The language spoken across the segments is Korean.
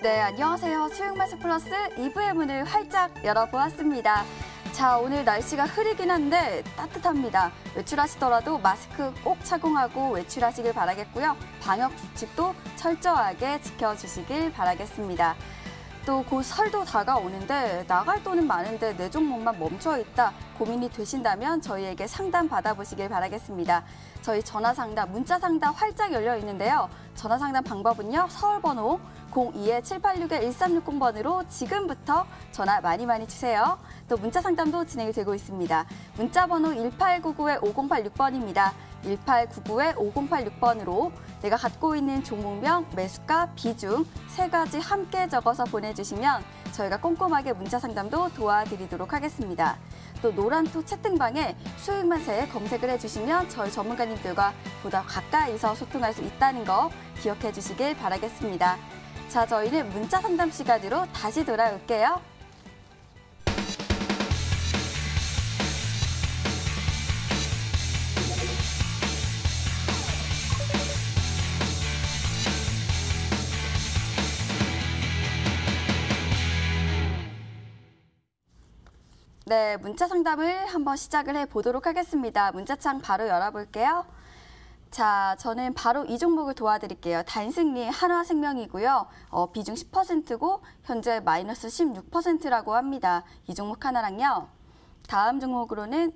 네, 안녕하세요. 수육마스 플러스 2부의 문을 활짝 열어보았습니다. 자, 오늘 날씨가 흐리긴 한데 따뜻합니다. 외출하시더라도 마스크 꼭 착용하고 외출하시길 바라겠고요. 방역 수칙도 철저하게 지켜주시길 바라겠습니다. 또 곧 설도 다가오는데 나갈 돈은 많은데 내 종목만 멈춰있다 고민이 되신다면 저희에게 상담 받아보시길 바라겠습니다. 저희 전화상담, 문자상담 활짝 열려 있는데요. 전화상담 방법은요. 서울번호 02-786-1360번으로 지금부터 전화 많이 주세요. 또 문자상담도 진행이 되고 있습니다. 문자번호 1899-5086번입니다. 1899-5086번으로 내가 갖고 있는 종목명, 매수가, 비중 세 가지 함께 적어서 보내주시면 저희가 꼼꼼하게 문자상담도 도와드리도록 하겠습니다. 또 노란톡 채팅방에 수익만세 검색을 해주시면 저희 전문가님들과 보다 가까이서 소통할 수 있다는 거 기억해 주시길 바라겠습니다. 자, 저희는 문자상담 시간으로 다시 돌아올게요. 네, 문자 상담을 한번 시작을 해보도록 하겠습니다. 문자창 바로 열어볼게요. 자, 저는 바로 이 종목을 도와드릴게요. 단승리 한화생명이고요. 비중 10%고 현재 마이너스 16%라고 합니다. 이 종목 하나랑요. 다음 종목으로는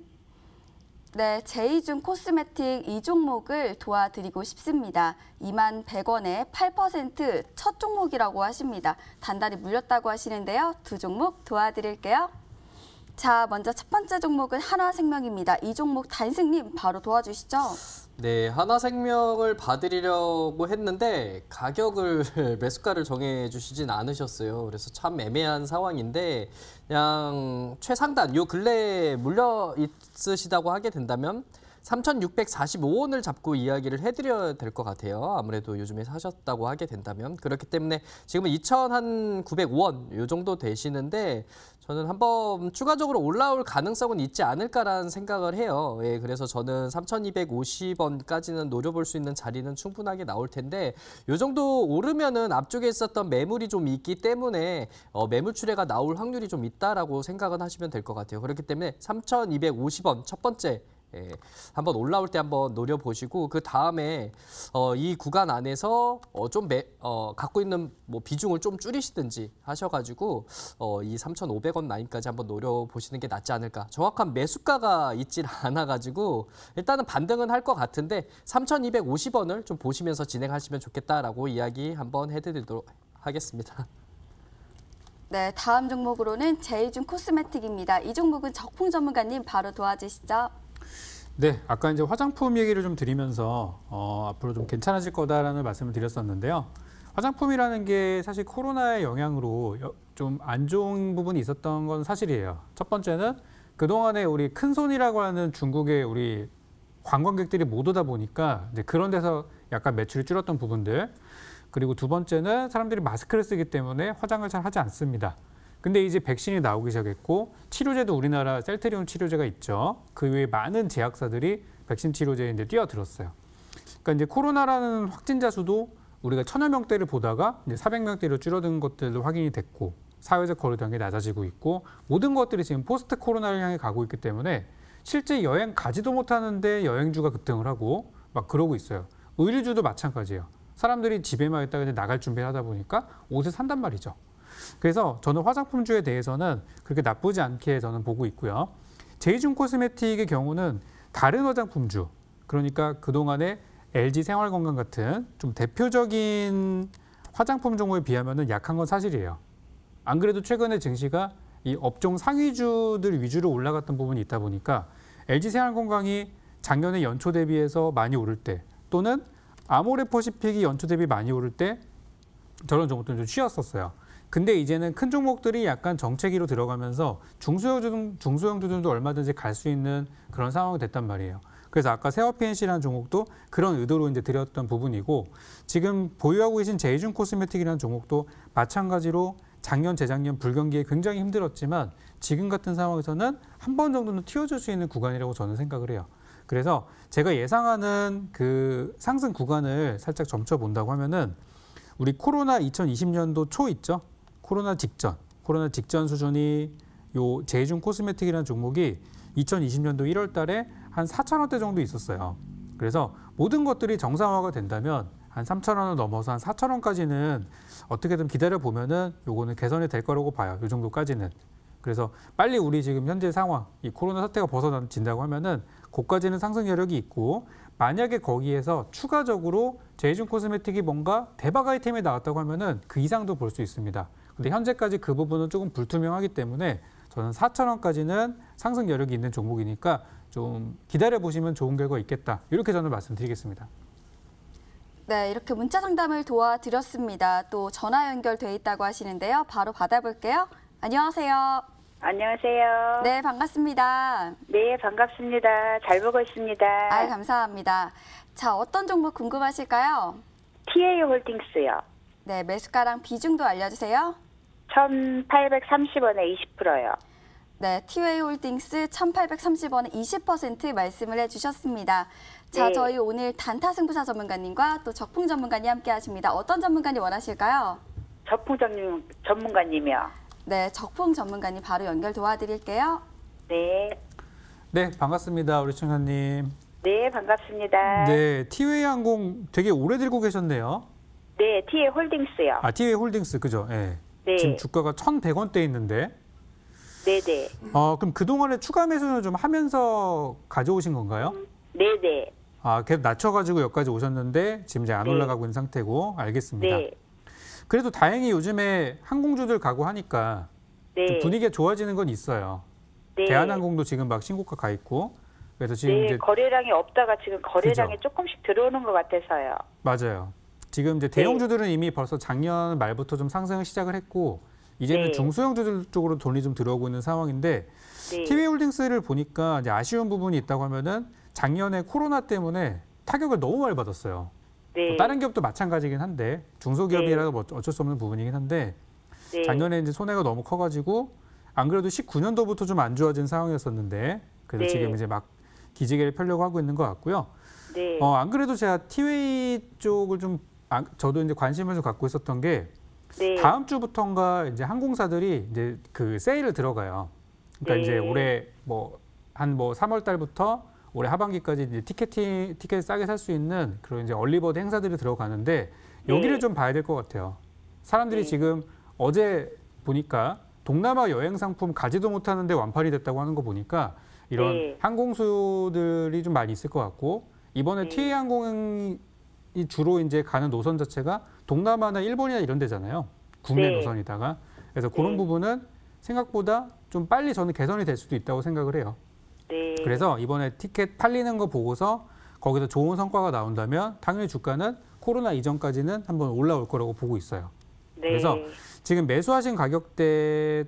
네, 제이준 코스메틱 이 종목을 도와드리고 싶습니다. 21,100원에 8% 첫 종목이라고 하십니다. 단단히 물렸다고 하시는데요. 두 종목 도와드릴게요. 자, 먼저 첫 번째 종목은 한화생명입니다. 이 종목 단승님 바로 도와주시죠. 네, 한화생명을 봐드리려고 했는데 가격을 매수가를 정해주시진 않으셨어요. 그래서 참 애매한 상황인데 그냥 최상단 요 근래에 물려 있으시다고 하게 된다면 3,645원을 잡고 이야기를 해드려야 될 것 같아요. 아무래도 요즘에 사셨다고 하게 된다면. 그렇기 때문에 지금은 2,905원 요 정도 되시는데 저는 한번 추가적으로 올라올 가능성은 있지 않을까라는 생각을 해요. 예, 그래서 저는 3,250원까지는 노려볼 수 있는 자리는 충분하게 나올 텐데 요 정도 오르면은 앞쪽에 있었던 매물이 좀 있기 때문에 매물 출회가 나올 확률이 좀 있다라고 생각은 하시면 될 것 같아요. 그렇기 때문에 3,250원 첫 번째 예, 한번 올라올 때 한번 노려보시고 그 다음에 이 구간 안에서 좀 갖고 있는 뭐 비중을 좀 줄이시든지 하셔가지고 이 3,500원 라인까지 한번 노려보시는 게 낫지 않을까. 정확한 매수가가 있질 않아가지고 일단은 반등은 할 것 같은데 3,250원을 좀 보시면서 진행하시면 좋겠다라고 이야기 한번 해드리도록 하겠습니다. 네, 다음 종목으로는 제이준 코스메틱입니다. 이 종목은 적풍 전문가님 바로 도와주시죠. 네, 아까 이제 화장품 얘기를 좀 드리면서 앞으로 좀 괜찮아질 거다라는 말씀을 드렸었는데요. 화장품이라는 게 사실 코로나의 영향으로 좀 안 좋은 부분이 있었던 건 사실이에요. 첫 번째는 그동안에 우리 큰손이라고 하는 중국의 우리 관광객들이 못 오다 보니까 이제 그런 데서 약간 매출이 줄었던 부분들. 그리고 두 번째는 사람들이 마스크를 쓰기 때문에 화장을 잘 하지 않습니다. 근데 이제 백신이 나오기 시작했고 치료제도 우리나라 셀트리온 치료제가 있죠. 그 외에 많은 제약사들이 백신 치료제에 이제 뛰어들었어요. 그러니까 이제 코로나라는 확진자 수도 우리가 1,000여 명대를 보다가 이제 400명대로 줄어든 것들도 확인이 됐고 사회적 거리두기 낮아지고 있고 모든 것들이 지금 포스트 코로나를 향해 가고 있기 때문에 실제 여행 가지도 못하는데 여행주가 급등을 하고 막 그러고 있어요. 의류주도 마찬가지예요. 사람들이 집에만 있다가 이제 나갈 준비를 하다 보니까 옷을 산단 말이죠. 그래서 저는 화장품주에 대해서는 그렇게 나쁘지 않게 저는 보고 있고요. 제이준 코스메틱의 경우는 다른 화장품주, 그러니까 그동안에 LG 생활건강 같은 좀 대표적인 화장품 종목에 비하면 약한 건 사실이에요. 안 그래도 최근에 증시가 이 업종 상위주들 위주로 올라갔던 부분이 있다 보니까 LG 생활건강이 작년에 연초 대비해서 많이 오를 때 또는 아모레퍼시픽이 연초 대비 많이 오를 때 저런 종목들은 좀 쉬었었어요. 근데 이제는 큰 종목들이 약간 정체기로 들어가면서 중소형주들도 얼마든지 갈 수 있는 그런 상황이 됐단 말이에요. 그래서 아까 세어PNC라는 종목도 그런 의도로 이제 드렸던 부분이고 지금 보유하고 계신 제이준 코스메틱이라는 종목도 마찬가지로 작년, 재작년 불경기에 굉장히 힘들었지만 지금 같은 상황에서는 한 번 정도는 튀어줄 수 있는 구간이라고 저는 생각을 해요. 그래서 제가 예상하는 그 상승 구간을 살짝 점쳐본다고 하면은 우리 코로나 2020년도 초 있죠? 코로나 직전 수준이 요 제이준 코스메틱이라는 종목이 2020년도 1월 달에 한 4,000원대 정도 있었어요. 그래서 모든 것들이 정상화가 된다면 한 3,000원을 넘어서 한 4,000원까지는 어떻게든 기다려 보면은 요거는 개선이 될 거라고 봐요. 요 정도까지는. 그래서 빨리 우리 지금 현재 상황, 이 코로나 사태가 벗어진다고 하면은 고까지는 상승 여력이 있고, 만약에 거기에서 추가적으로 제이준 코스메틱이 뭔가 대박 아이템이 나왔다고 하면은 그 이상도 볼 수 있습니다. 근데 현재까지 그 부분은 조금 불투명하기 때문에 저는 4,000원까지는 상승 여력이 있는 종목이니까 좀 기다려 보시면 좋은 결과 있겠다. 이렇게 저는 말씀드리겠습니다. 네, 이렇게 문자 상담을 도와드렸습니다. 또 전화 연결돼 있다고 하시는데요. 바로 받아볼게요. 안녕하세요. 안녕하세요. 네, 반갑습니다. 네, 반갑습니다. 잘 보고 있습니다. 아, 감사합니다. 자, 어떤 종목 궁금하실까요? TA 홀딩스요. 네, 매수가랑 비중도 알려주세요. 1,830원에 20%요. 네, 티웨이 홀딩스 1,830원에 20% 말씀을 해주셨습니다. 자, 네. 저희 오늘 단타 승부사 전문가님과 또 적풍 전문가님 함께 하십니다. 어떤 전문가님 원하실까요? 적풍 전문가님이요. 네, 적풍 전문가님 바로 연결 도와드릴게요. 네. 네, 반갑습니다. 우리 청자님. 네, 반갑습니다. 네, 티웨이 항공 되게 오래 들고 계셨네요. 네, TA 홀딩스요. 아, 티웨이 홀딩스 그죠? 예. 네. 지금 주가가 1,100원대 있는데. 네네. 그럼 그동안에 추가 매수는 좀 하면서 가져오신 건가요? 네네. 아, 계속 낮춰가지고 여기까지 오셨는데 지금 이제 안 네. 올라가고 있는 상태고. 알겠습니다. 네. 그래도 다행히 요즘에 항공주들 가고 하니까 좀 네. 분위기가 좋아지는 건 있어요. 네. 대한항공도 지금 막 신고가 가 있고. 그래서 지금 네, 이제 거래량이 없다가 지금 거래량이 그죠. 조금씩 들어오는 것 같아서요. 맞아요. 지금 이제 대형주들은 이미 벌써 작년 말부터 좀 상승을 시작을 했고, 이제는 네. 중소형주들 쪽으로 돈이 좀 들어오고 있는 상황인데, 네. TV홀딩스를 보니까 이제 아쉬운 부분이 있다고 하면은 작년에 코로나 때문에 타격을 너무 많이 받았어요. 네. 뭐 다른 기업도 마찬가지긴 한데 중소기업이라도 뭐 어쩔 수 없는 부분이긴 한데 네. 작년에 이제 손해가 너무 커가지고 안 그래도 19년도부터 좀 안 좋아진 상황이었었는데 그래서 네. 지금 이제 막 기지개를 펴려고 하고 있는 것 같고요. 네. 안 그래도 제가 티웨이 쪽을 좀 저도 이제 관심을 좀 갖고 있었던 게 네. 다음 주부터인가 이제 항공사들이 이제 그 세일을 들어가요. 그러니까 네. 이제 올해 뭐 한 3월 달부터 올해 하반기까지 이제 티켓 싸게 살 수 있는 그런 이제 얼리버드 행사들이 들어가는데 여기를 네. 좀 봐야 될 것 같아요. 사람들이 네. 지금 어제 보니까 동남아 여행 상품 가지도 못하는데 완판이 됐다고 하는 거 보니까 이런 네. 항공수들이 좀 많이 있을 것 같고 이번에 네. TA 항공이 주로 이제 가는 노선 자체가 동남아나 일본이나 이런 데잖아요. 국내 네. 노선이다가 그래서 그런 네. 부분은 생각보다 좀 빨리 저는 개선이 될 수도 있다고 생각을 해요. 네. 그래서 이번에 티켓 팔리는 거 보고서 거기서 좋은 성과가 나온다면 당연히 주가는 코로나 이전까지는 한번 올라올 거라고 보고 있어요. 네. 그래서 지금 매수하신 가격대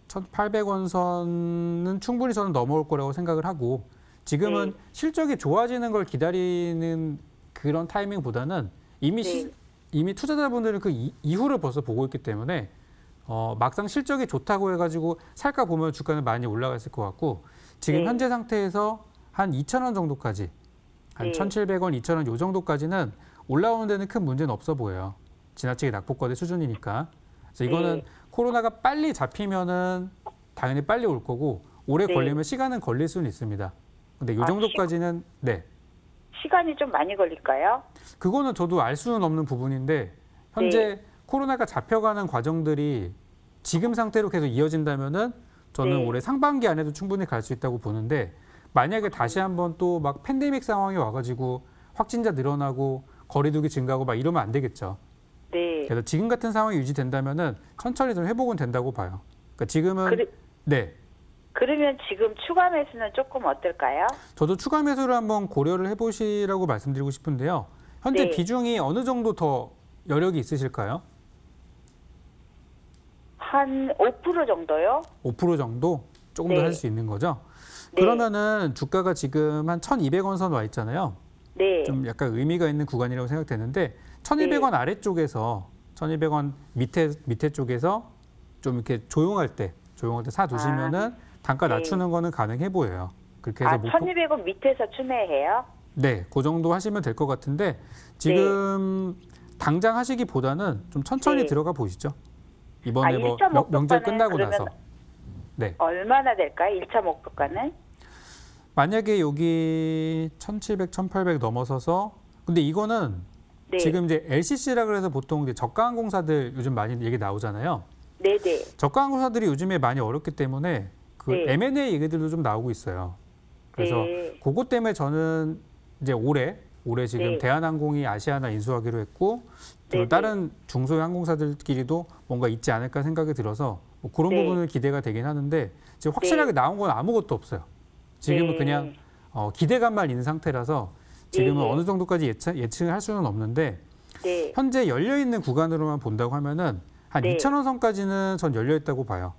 1,800원 선은 충분히 저는 넘어올 거라고 생각을 하고 지금은 네. 실적이 좋아지는 걸 기다리는 그런 타이밍보다는 이미 네. 이미 투자자분들은 그 이후를 벌써 보고 있기 때문에 막상 실적이 좋다고 해가지고 살까 보면 주가는 많이 올라갔을 것 같고 지금 네. 현재 상태에서 한 2,000원 정도까지 한 네. 1,700원, 2,000원 요 정도까지는 올라오는 데는 큰 문제는 없어 보여요. 지나치게 낙폭거대 수준이니까. 그래서 이거는 네. 코로나가 빨리 잡히면은 당연히 빨리 올 거고 오래 네. 걸리면 시간은 걸릴 수는 있습니다. 근데 요 아, 정도까지는 네. 시간이 좀 많이 걸릴까요? 그거는 저도 알 수는 없는 부분인데 현재 코로나가 잡혀가는 과정들이 지금 상태로 계속 이어진다면은 저는 네. 올해 상반기 안에도 충분히 갈 수 있다고 보는데 만약에 다시 한번 또 막 팬데믹 상황이 와가지고 확진자 늘어나고 거리두기 증가하고 막 이러면 안 되겠죠. 네. 그래서 지금 같은 상황이 유지된다면은 천천히 좀 회복은 된다고 봐요. 그러니까 지금은 네. 그러면 지금 추가 매수는 조금 어떨까요? 저도 추가 매수를 한번 고려를 해보시라고 말씀드리고 싶은데요. 현재 네. 비중이 어느 정도 더 여력이 있으실까요? 한 5% 정도요? 5% 정도 조금 더 네. 할 수 있는 거죠. 네. 그러면은 주가가 지금 한 1,200원 선 와 있잖아요. 네. 좀 약간 의미가 있는 구간이라고 생각되는데 1,200원 아래쪽에서 1,200원 밑에 쪽에서 좀 이렇게 조용할 때 사두시면은 단가 네. 낮추는 거는 가능해 보여요. 그렇게 해서 1,200원 밑에서 추매해요? 네, 그 정도 하시면 될 것 같은데 지금 당장 하시기보다는 좀 천천히 네. 들어가 보시죠. 이번에 아, 뭐 1차 명절 목표가는 끝나고 그러면 나서. 네. 얼마나 될까요? 1차 목표가는? 만약에 여기 1700, 1800 넘어서서 근데 이거는 네. 지금 이제 LCC라 그래서 보통 이제 저가항공사들 요즘 많이 얘기 나오잖아요. 네네. 저가항공사들이 요즘에 많이 어렵기 때문에 그 네. M&A 얘기들도 좀 나오고 있어요. 그래서 네. 그것 때문에 저는 이제 올해 지금 네. 대한항공이 아시아나 인수하기로 했고 또 네, 다른 중소형 항공사들끼리도 뭔가 있지 않을까 생각이 들어서 뭐 그런 네. 부분은 기대가 되긴 하는데 지금 확실하게 나온 건 아무것도 없어요. 지금은 네. 그냥 기대감만 있는 상태라서 지금은 네. 어느 정도까지 예측을 할 수는 없는데 네. 현재 열려 있는 구간으로만 본다고 하면은 한 네. 2,000원 선까지는 전 열려 있다고 봐요.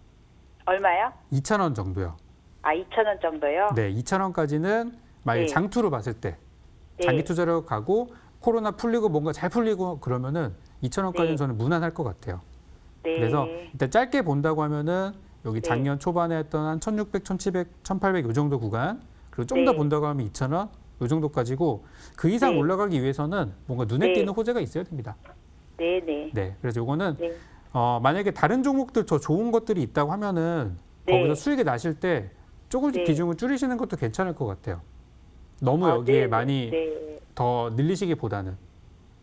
얼마요? 2,000원 정도요. 아, 2,000원 정도요? 네, 2,000원까지는 만약에 네. 장투로 봤을 때 네. 장기 투자로 가고 코로나 풀리고 뭔가 잘 풀리고 그러면은 2,000원까지는 네. 저는 무난할 것 같아요. 네. 그래서 일단 짧게 본다고 하면은 여기 네. 작년 초반에 했던 한 1,600, 1,700, 1,800 요 정도 구간 그리고 좀 더 네. 본다고 하면 2,000원 요 정도까지고 그 이상 네. 올라가기 위해서는 뭔가 눈에 네. 띄는 호재가 있어야 됩니다. 네네. 네, 그래서 요거는 네. 만약에 다른 종목들 더 좋은 것들이 있다고 하면은 네. 거기서 수익이 나실 때 조금씩 네. 비중을 줄이시는 것도 괜찮을 것 같아요. 너무 아, 여기에 네. 많이 네. 더 늘리시기보다는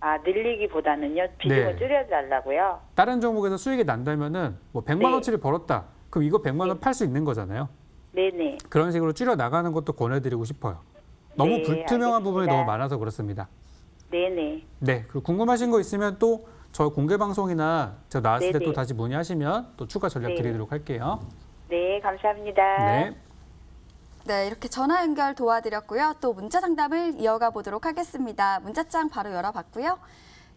아, 늘리기보다는요? 비중을 네. 줄여달라고요? 다른 종목에서 수익이 난다면은 뭐 100만 네. 원치를 벌었다. 그럼 이거 100만 원 팔 수 있는 거잖아요. 네네. 그런 식으로 줄여 나가는 것도 권해드리고 싶어요. 너무 네, 불투명한 부분이 알겠습니다. 너무 많아서 그렇습니다. 네네. 네, 그리고 궁금하신 거 있으면 또 저 공개 방송이나 제가 나왔을 때 네네. 또 다시 문의하시면 또 추가 전략 네. 드리도록 할게요. 네, 감사합니다. 네. 네, 이렇게 전화 연결 도와드렸고요. 또 문자 상담을 이어가 보도록 하겠습니다. 문자창 바로 열어봤고요.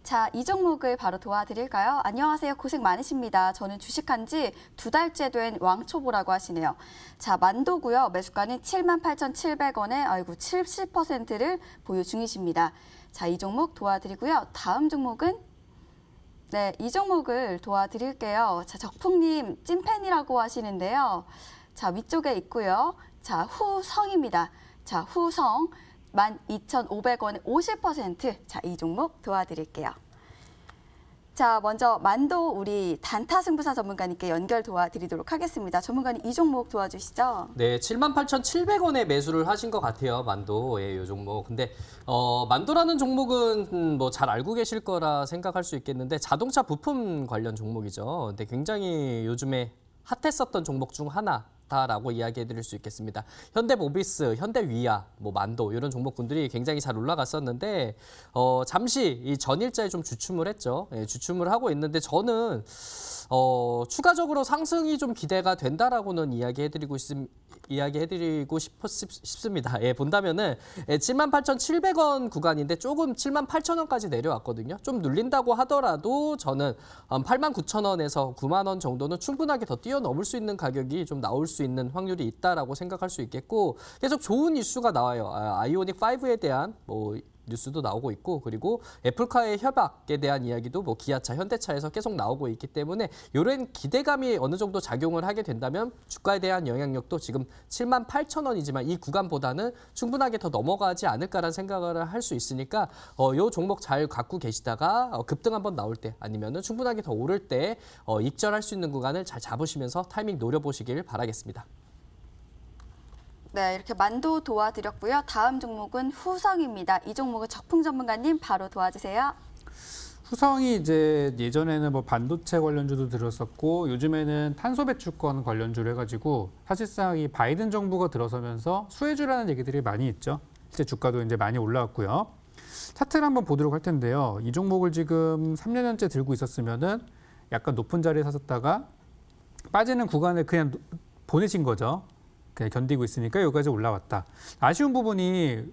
자, 이 종목을 바로 도와드릴까요? 안녕하세요. 고생 많으십니다. 저는 주식한 지 2달째 된 왕초보라고 하시네요. 자, 만도고요. 매수가는 78,700원에 아이고 70%를 보유 중이십니다. 자, 이 종목 도와드리고요. 다음 종목은 네, 이 종목을 도와드릴게요. 자, 적풍님 찐팬이라고 하시는데요. 자, 위쪽에 있고요. 자, 후성입니다. 자, 후성 12,500원에 50%. 자, 이 종목 도와드릴게요. 자, 먼저 만도 우리 단타 승부사 전문가님께 연결 도와드리도록 하겠습니다. 전문가님 이 종목 도와주시죠. 네, 78,700원에 매수를 하신 것 같아요, 만도. 예, 요 종목. 근데 만도라는 종목은 뭐 잘 알고 계실 거라 생각할 수 있겠는데 자동차 부품 관련 종목이죠. 근데 굉장히 요즘에 핫했었던 종목 중 하나다라고 이야기해 드릴 수 있겠습니다. 현대모비스, 현대위아, 뭐 만도 이런 종목군들이 굉장히 잘 올라갔었는데 잠시 이 전일자에 좀 주춤을 했죠. 예, 주춤을 하고 있는데 저는 추가적으로 상승이 좀 기대가 된다라고는 이야기해드리고 싶습니다. 예, 본다면은 78,700원 구간인데 조금 78,000원까지 내려왔거든요. 좀 눌린다고 하더라도 저는 89,000원에서 9만 원 정도는 충분하게 더 뛰어넘을 수 있는 가격이 좀 나올 수 있는 확률이 있다라고 생각할 수 있겠고 계속 좋은 이슈가 나와요. 아이오닉 5에 대한 뭐 뉴스도 나오고 있고 그리고 애플카의 협약에 대한 이야기도 뭐 기아차, 현대차에서 계속 나오고 있기 때문에 이런 기대감이 어느 정도 작용을 하게 된다면 주가에 대한 영향력도 지금 78,000원이지만 이 구간보다는 충분하게 더 넘어가지 않을까라는 생각을 할 수 있으니까 이 종목 잘 갖고 계시다가 급등 한번 나올 때 아니면은 충분하게 더 오를 때 익절할 수 있는 구간을 잘 잡으시면서 타이밍 노려보시길 바라겠습니다. 네, 이렇게 만도 도와드렸고요. 다음 종목은 후성입니다. 이 종목은 적풍 전문가님 바로 도와주세요. 후성이 이제 예전에는 뭐 반도체 관련주도 들었었고 요즘에는 탄소 배출권 관련주를 해가지고 사실상 이 바이든 정부가 들어서면서 수혜주라는 얘기들이 많이 있죠. 실제 주가도 이제 많이 올라왔고요. 차트를 한번 보도록 할 텐데요. 이 종목을 지금 3년째 들고 있었으면은 약간 높은 자리에 섰다가 빠지는 구간을 그냥 보내신 거죠. 그냥 견디고 있으니까 여기까지 올라왔다. 아쉬운 부분이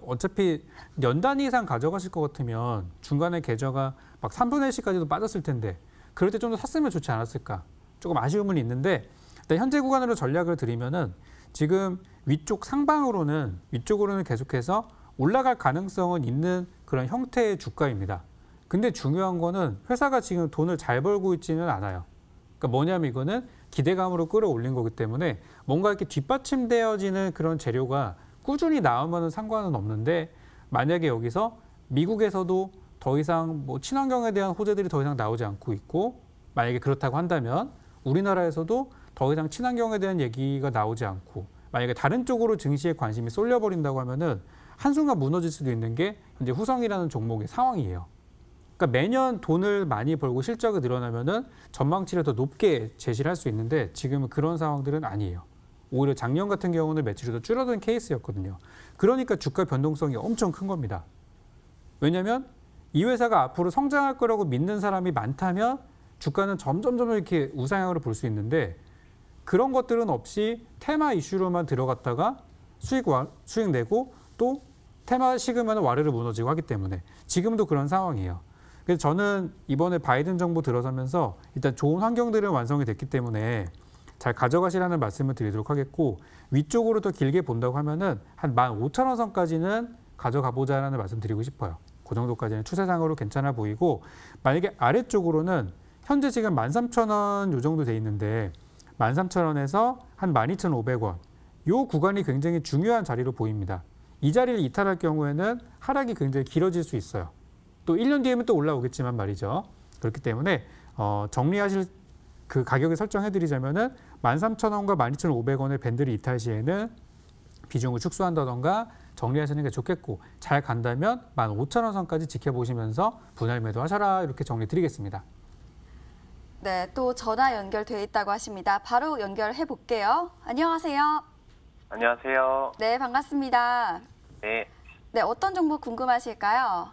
어차피 연 단위 이상 가져가실 것 같으면 중간에 계좌가 막 3분의 1씩까지도 빠졌을 텐데 그럴 때 좀 더 샀으면 좋지 않았을까. 조금 아쉬움은 있는데 일단 현재 구간으로 전략을 드리면은 지금 위쪽으로는 계속해서 올라갈 가능성은 있는 그런 형태의 주가입니다. 근데 중요한 거는 회사가 지금 돈을 잘 벌고 있지는 않아요. 그러니까 뭐냐면 이거는 기대감으로 끌어올린 거기 때문에 뭔가 이렇게 뒷받침되어지는 그런 재료가 꾸준히 나오면 상관은 없는데 만약에 여기서 미국에서도 더 이상 뭐 친환경에 대한 호재들이 더 이상 나오지 않고 있고 만약에 그렇다고 한다면 우리나라에서도 더 이상 친환경에 대한 얘기가 나오지 않고 만약에 다른 쪽으로 증시에 관심이 쏠려버린다고 하면은 한순간 무너질 수도 있는 게 현재 후성이라는 종목의 상황이에요. 그러니까 매년 돈을 많이 벌고 실적이 늘어나면은 전망치를 더 높게 제시를 할 수 있는데 지금은 그런 상황들은 아니에요. 오히려 작년 같은 경우는 매출이 더 줄어든 케이스였거든요. 그러니까 주가 변동성이 엄청 큰 겁니다. 왜냐하면 이 회사가 앞으로 성장할 거라고 믿는 사람이 많다면 주가는 점점 이렇게 우상향으로 볼 수 있는데 그런 것들은 없이 테마 이슈로만 들어갔다가 수익 내고 또 테마 식으면 와르르 무너지고 하기 때문에 지금도 그런 상황이에요. 그래서 저는 이번에 바이든 정부 들어서면서 일단 좋은 환경들은 완성이 됐기 때문에 잘 가져가시라는 말씀을 드리도록 하겠고 위쪽으로 더 길게 본다고 하면은 한 15,000원 선까지는 가져가 보자라는 말씀 드리고 싶어요. 그 정도까지는 추세상으로 괜찮아 보이고 만약에 아래쪽으로는 현재 지금 13,000원 요 정도 돼 있는데 13,000원에서 한 12,500원 요 구간이 굉장히 중요한 자리로 보입니다. 이 자리를 이탈할 경우에는 하락이 굉장히 길어질 수 있어요. 또 1년 뒤에는 또 올라오겠지만 말이죠. 그렇기 때문에 정리하실 그 가격을 설정해드리자면은 13,000원과 12,500원의 밴드를 이탈 시에는 비중을 축소한다던가 정리하시는 게 좋겠고 잘 간다면 15,000원 선까지 지켜보시면서 분할 매도하셔라 이렇게 정리드리겠습니다. 네, 또 전화 연결돼 있다고 하십니다. 바로 연결해 볼게요. 안녕하세요. 안녕하세요. 네, 반갑습니다. 네, 네, 어떤 정보 궁금하실까요?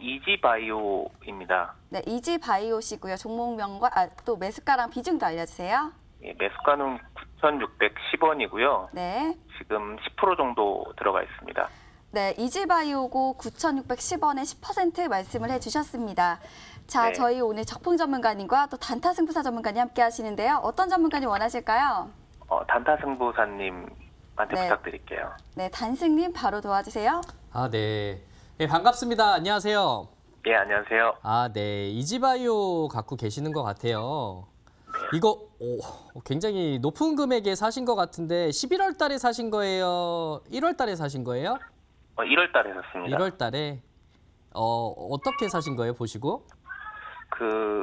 이지바이오입니다. 네, 이지바이오시고요. 종목명과 또 매수가랑 비중도 알려주세요. 예, 매수가는 9,610원이고요. 네. 지금 10% 정도 들어가 있습니다. 네, 이지바이오고 9,610원에 10% 말씀을 해주셨습니다. 자, 네. 저희 오늘 적풍 전문가님과 또 단타 승부사 전문가님 함께 하시는데요. 어떤 전문가님 원하실까요? 단타승부사님한테 네. 부탁드릴게요. 네, 단승님 바로 도와주세요. 아, 네. 네, 반갑습니다. 안녕하세요. 예, 안녕하세요. 아, 네. 이지바이오 갖고 계시는 것 같아요. 이거 굉장히 높은 금액에 사신 것 같은데 11월 달에 사신 거예요? 1월 달에 사신 거예요? 1월 달에 샀습니다. 1월 달에 어떻게 사신 거예요? 보시고?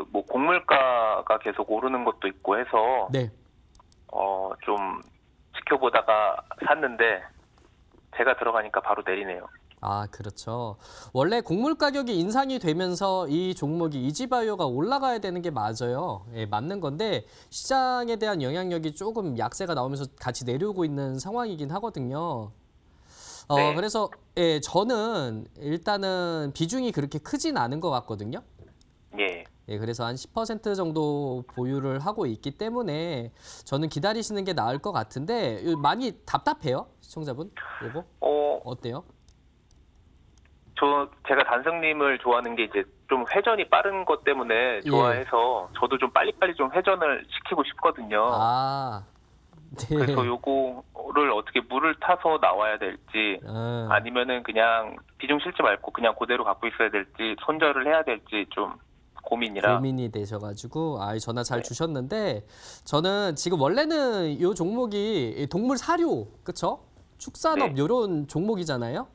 뭐 곡물가가 계속 오르는 것도 있고 해서 네. 좀 지켜보다가 샀는데 제가 들어가니까 바로 내리네요. 아, 그렇죠. 원래 곡물 가격이 인상이 되면서 이 종목이 이지바이오가 올라가야 되는 게 맞아요. 예, 맞는 건데 시장에 대한 영향력이 조금 약세가 나오면서 같이 내려오고 있는 상황이긴 하거든요. 네. 그래서 예, 저는 일단은 비중이 그렇게 크진 않은 것 같거든요. 예. 예, 그래서 한 10% 정도 보유를 하고 있기 때문에 저는 기다리시는 게 나을 것 같은데 많이 답답해요, 시청자분? 이거 어때요? 제가 단승님을 좋아하는 게 이제 좀 회전이 빠른 것 때문에 좋아해서 저도 좀 빨리빨리 좀 회전을 시키고 싶거든요. 아, 네. 그래서 요거를 어떻게 물을 타서 나와야 될지 아니면은 그냥 비중 실지 말고 그냥 그대로 갖고 있어야 될지 손절을 해야 될지 좀 고민이라. 고민이 되셔가지고 전화 잘 주셨는데 저는 지금 원래는 이 종목이 동물 사료, 그쵸? 축산업 네. 이런 종목이잖아요.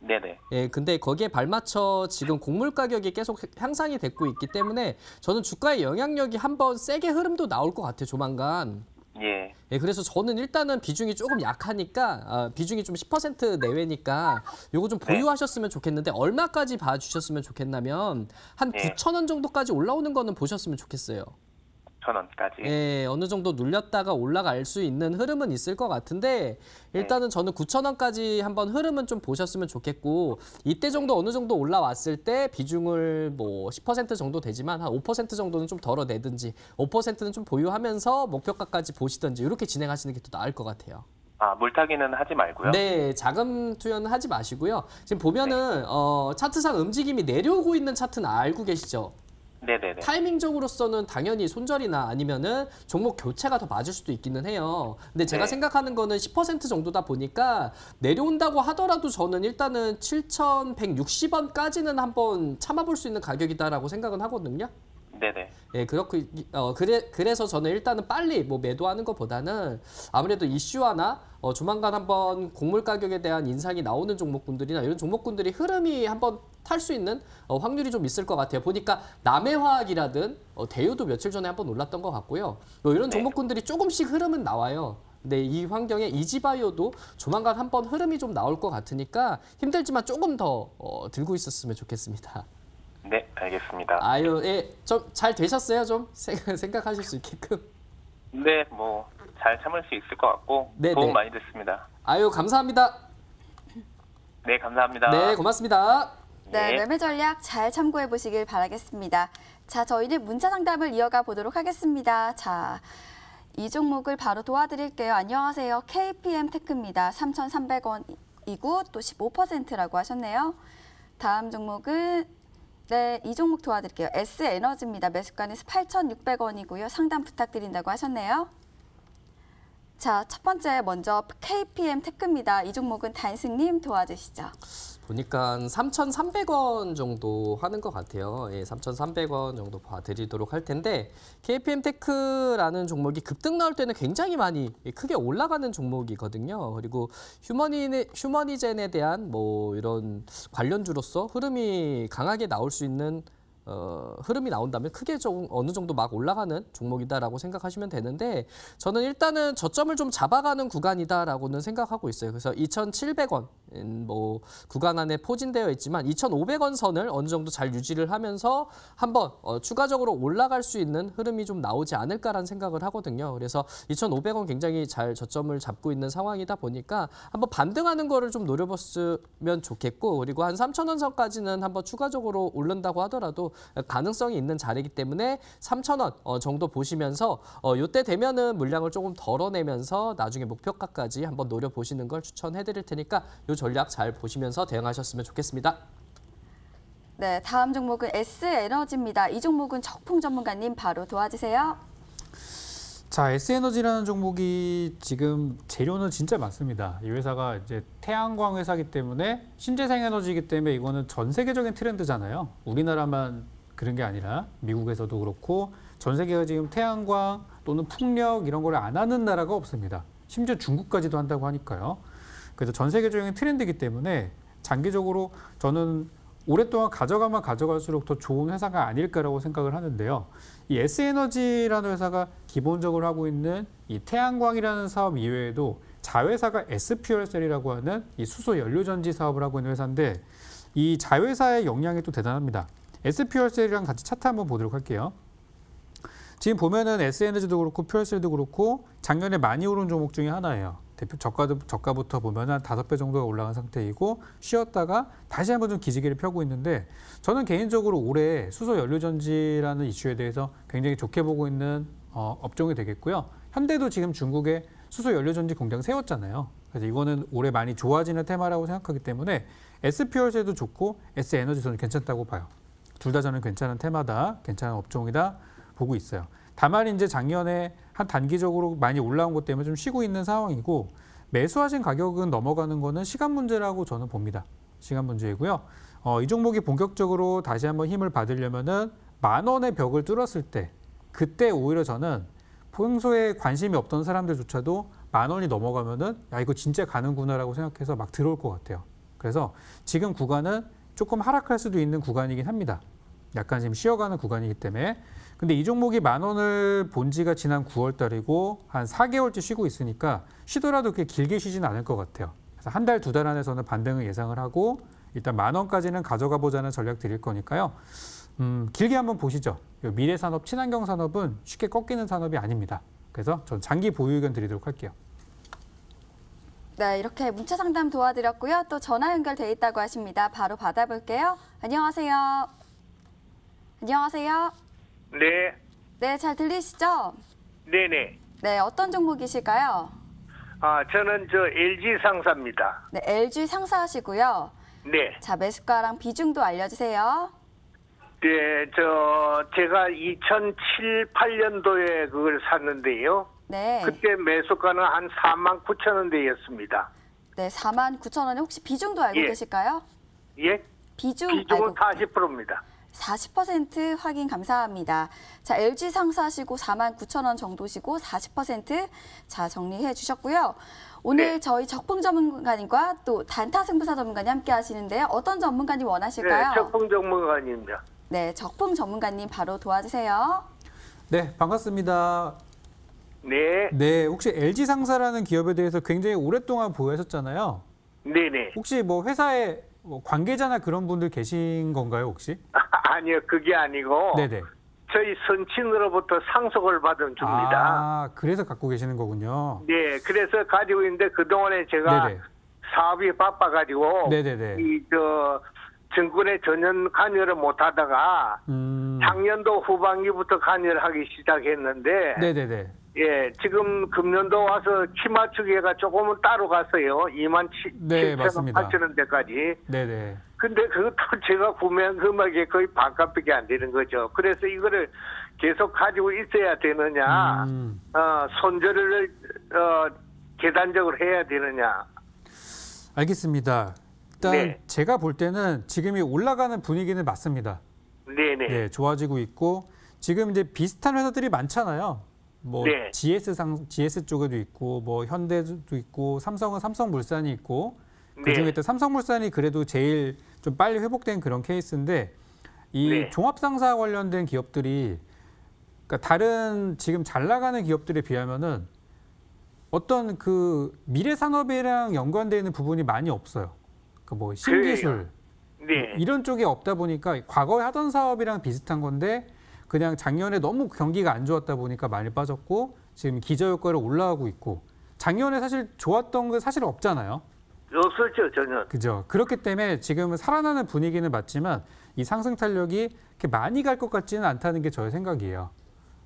네네. 예, 근데 거기에 발맞춰 지금 곡물 가격이 계속 향상이 됐고 있기 때문에 저는 주가의 영향력이 한번 세게 흐름도 나올 것 같아요, 조만간. 예. 예, 그래서 저는 일단은 비중이 조금 약하니까 비중이 좀 10% 내외니까 요거 좀 보유하셨으면 좋겠는데 얼마까지 봐주셨으면 좋겠냐면 한 9,000원 정도까지 올라오는 거는 보셨으면 좋겠어요. 1,000원까지. 예, 어느 정도 눌렸다가 올라갈 수 있는 흐름은 있을 것 같은데 일단은 저는 9,000원까지 한번 흐름은 좀 보셨으면 좋겠고 이때 정도 어느 정도 올라왔을 때 비중을 뭐 10% 정도 되지만 한 5% 정도는 좀 덜어내든지 5%는 좀 보유하면서 목표가까지 보시든지 이렇게 진행하시는 게 더 나을 것 같아요. 물타기는 하지 말고요. 네, 자금 투여는 하지 마시고요. 지금 보면은 차트상 움직임이 내려오고 있는 차트는 알고 계시죠? 네네네. 타이밍적으로서는 당연히 손절이나 아니면은 종목 교체가 더 맞을 수도 있기는 해요. 근데 제가 생각하는 거는 10% 정도다 보니까 내려온다고 하더라도 저는 일단은 7,160원까지는 한번 참아볼 수 있는 가격이다라고 생각은 하거든요. 네네. 예, 그래서 저는 일단은 빨리 뭐 매도하는 것보다는 아무래도 이슈화나 조만간 한번 곡물 가격에 대한 인상이 나오는 종목군들이나 이런 종목군들이 흐름이 한번 탈 수 있는 확률이 좀 있을 것 같아요. 보니까 남해화학이라든 대우도 며칠 전에 한번 올랐던 것 같고요. 뭐 이런 종목군들이 조금씩 흐름은 나와요. 근데 이 환경에 이지바이오도 조만간 한번 흐름이 좀 나올 것 같으니까 힘들지만 조금 더 들고 있었으면 좋겠습니다. 네, 알겠습니다. 아유, 예, 좀 잘 되셨어요? 좀 생각하실 수 있게끔. 네, 뭐 잘 참을 수 있을 것 같고 네, 도움 네. 많이 됐습니다. 아유, 감사합니다. 네, 감사합니다. 네, 고맙습니다. 네, 네. 매매 전략 잘 참고해 보시길 바라겠습니다. 자, 저희는 문자 상담을 이어가 보도록 하겠습니다. 자, 이 종목을 바로 도와드릴게요. 안녕하세요. KPM 테크입니다. 3,300원이고 또 15%라고 하셨네요. 다음 종목은 네, 이 종목 도와드릴게요. S에너지입니다. 매수가는 8,600원이고요. 상담 부탁드린다고 하셨네요. 자, 첫 번째 먼저 KPM 테크입니다. 이 종목은 단승님 도와주시죠. 보니까 3,300원 정도 하는 것 같아요. 예, 3,300원 정도 봐드리도록 할 텐데 KPM 테크라는 종목이 급등 나올 때는 굉장히 많이 크게 올라가는 종목이거든요. 그리고 휴머니젠에 대한 뭐 이런 관련주로서 흐름이 강하게 나올 수 있는 흐름이 나온다면 크게 좀 어느 정도 막 올라가는 종목이다라고 생각하시면 되는데 저는 일단은 저점을 좀 잡아가는 구간이다라고는 생각하고 있어요. 그래서 2,700원 뭐 구간 안에 포진되어 있지만 2,500원 선을 어느 정도 잘 유지를 하면서 한번 추가적으로 올라갈 수 있는 흐름이 좀 나오지 않을까라는 생각을 하거든요. 그래서 2,500원 굉장히 잘 저점을 잡고 있는 상황이다 보니까 한번 반등하는 거를 좀 노려봤으면 좋겠고 그리고 한 3,000원 선까지는 한번 추가적으로 오른다고 하더라도 가능성이 있는 자리이기 때문에 3,000원 정도 보시면서 이때 되면은 물량을 조금 덜어내면서 나중에 목표가까지 한번 노려보시는 걸 추천해드릴 테니까 이 전략 잘 보시면서 대응하셨으면 좋겠습니다. 네, 다음 종목은 S에너지입니다. 이 종목은 적풍 전문가님 바로 도와주세요. 자, S에너지라는 종목이 지금 재료는 진짜 많습니다. 이 회사가 이제 태양광 회사이기 때문에 신재생 에너지이기 때문에 이거는 전 세계적인 트렌드잖아요. 우리나라만 그런 게 아니라 미국에서도 그렇고 전 세계가 지금 태양광 또는 풍력 이런 걸 안 하는 나라가 없습니다. 심지어 중국까지도 한다고 하니까요. 그래서 전 세계적인 트렌드이기 때문에 장기적으로 저는 오랫동안 가져가면 가져갈수록 더 좋은 회사가 아닐까라고 생각을 하는데요. 이 S에너지라는 회사가 기본적으로 하고 있는 이 태양광이라는 사업 이외에도 자회사가 S퓨얼셀이라고 하는 이 수소 연료전지 사업을 하고 있는 회사인데 이 자회사의 역량이 또 대단합니다. S퓨얼셀이랑 같이 차트 한번 보도록 할게요. 지금 보면은 S에너지도 그렇고 퓨얼셀도 그렇고 작년에 많이 오른 종목 중에 하나예요. 대표 저가부터 보면 한 5배 정도가 올라간 상태이고 쉬었다가 다시 한번 좀 기지개를 펴고 있는데 저는 개인적으로 올해 수소 연료전지라는 이슈에 대해서 굉장히 좋게 보고 있는 업종이 되겠고요. 현대도 지금 중국에 수소 연료전지 공장 세웠잖아요. 그래서 이거는 올해 많이 좋아지는 테마라고 생각하기 때문에 S퓨얼셀도 좋고 S에너지도 괜찮다고 봐요. 둘 다 저는 괜찮은 테마다, 괜찮은 업종이다 보고 있어요. 다만 이제 작년에 한 단기적으로 많이 올라온 것 때문에 좀 쉬고 있는 상황이고 매수하신 가격은 넘어가는 거는 시간 문제라고 저는 봅니다. 시간 문제이고요. 이 종목이 본격적으로 다시 한번 힘을 받으려면은 10,000원의 벽을 뚫었을 때 그때 오히려 저는 평소에 관심이 없던 사람들조차도 10,000원이 넘어가면은 야 이거 진짜 가는구나라고 생각해서 막 들어올 것 같아요. 그래서 지금 구간은 조금 하락할 수도 있는 구간이긴 합니다. 약간 지금 쉬어가는 구간이기 때문에. 근데 이 종목이 10,000원을 본 지가 지난 9월 달이고 한 4개월째 쉬고 있으니까 쉬더라도 그렇게 길게 쉬지는 않을 것 같아요. 그래서 한 달, 2달 안에서는 반등을 예상을 하고 일단 10,000원까지는 가져가 보자는 전략 드릴 거니까요. 길게 한번 보시죠. 미래산업, 친환경 산업은 쉽게 꺾이는 산업이 아닙니다. 그래서 전 장기 보유 의견 드리도록 할게요. 네, 이렇게 문자 상담 도와드렸고요. 또 전화 연결돼 있다고 하십니다. 바로 받아볼게요. 안녕하세요. 안녕하세요. 네, 네, 잘 들리시죠? 네네. 네, 어떤 종목이실까요? 저는 LG 상사입니다. 네, LG 상사하시고요. 네, 자, 매수가랑 비중도 알려주세요. 네, 제가 2007, 8년도에 그걸 샀는데요. 네, 그때 매수가는 한 49,000원대였습니다. 네, 49,000원에 혹시 비중도 알고 예. 계실까요? 예? 비중 비중은 알고 40%입니다. 40% 확인 감사합니다. 자, LG 상사시고 49,000원 정도시고 40% 자, 정리해 주셨고요. 오늘 네. 저희 적풍 전문가님과 또 단타 승부사 전문가님 함께 하시는데요. 어떤 전문가님 네, 원하실까요? 적풍 전문가입니다. 네, 적풍 전문가님 바로 도와주세요. 네, 반갑습니다. 네, 네, 혹시 LG 상사라는 기업에 대해서 굉장히 오랫동안 보유하셨잖아요. 네네. 혹시 뭐 회사에 뭐 관계자나 그런 분들 계신 건가요, 혹시? 아니요, 그게 아니고 네네. 저희 선친으로부터 상속을 받은 주입니다. 아, 그래서 갖고 계시는 거군요. 네, 그래서 가지고 있는데 그동안에 제가 네네. 사업이 바빠가지고 네네네. 정권에 전혀 관여를 못하다가 작년도 후반기부터 관여를 하기 시작했는데 네네네. 예, 지금 금년도 와서 키 맞추기가 조금은 따로 갔어요. 27,000원, 네, 맞습니다. 8,000원대까지. 네네. 근데 그것도 제가 구매한 금액이 거의 반값밖에 안 되는 거죠. 그래서 이거를 계속 가지고 있어야 되느냐, 손절을 계단적으로 해야 되느냐. 알겠습니다. 일단 네. 제가 볼 때는 지금이 올라가는 분위기는 맞습니다. 네네. 네, 좋아지고 있고 지금 이제 비슷한 회사들이 많잖아요. 뭐 네. GS 쪽에도 있고 뭐 현대도 있고 삼성은 삼성물산이 있고 그 네. 중에 또 삼성물산이 그래도 제일 좀 빨리 회복된 그런 케이스인데 이 네. 종합상사 관련된 기업들이 그러니까 다른 지금 잘 나가는 기업들에 비하면은 어떤 그 미래 산업이랑 연관되어 있는 부분이 많이 없어요. 그 뭐 신기술 네. 이런 쪽이 없다 보니까 과거에 하던 사업이랑 비슷한 건데 그냥 작년에 너무 경기가 안 좋았다 보니까 많이 빠졌고 지금 기저효과로 올라가고 있고 작년에 사실 좋았던 거 사실 없잖아요. 없었죠, 전혀. 그죠? 그렇기 때문에 지금은 살아나는 분위기는 맞지만 이 상승 탄력이 그렇게 많이 갈 것 같지는 않다는 게 저의 생각이에요.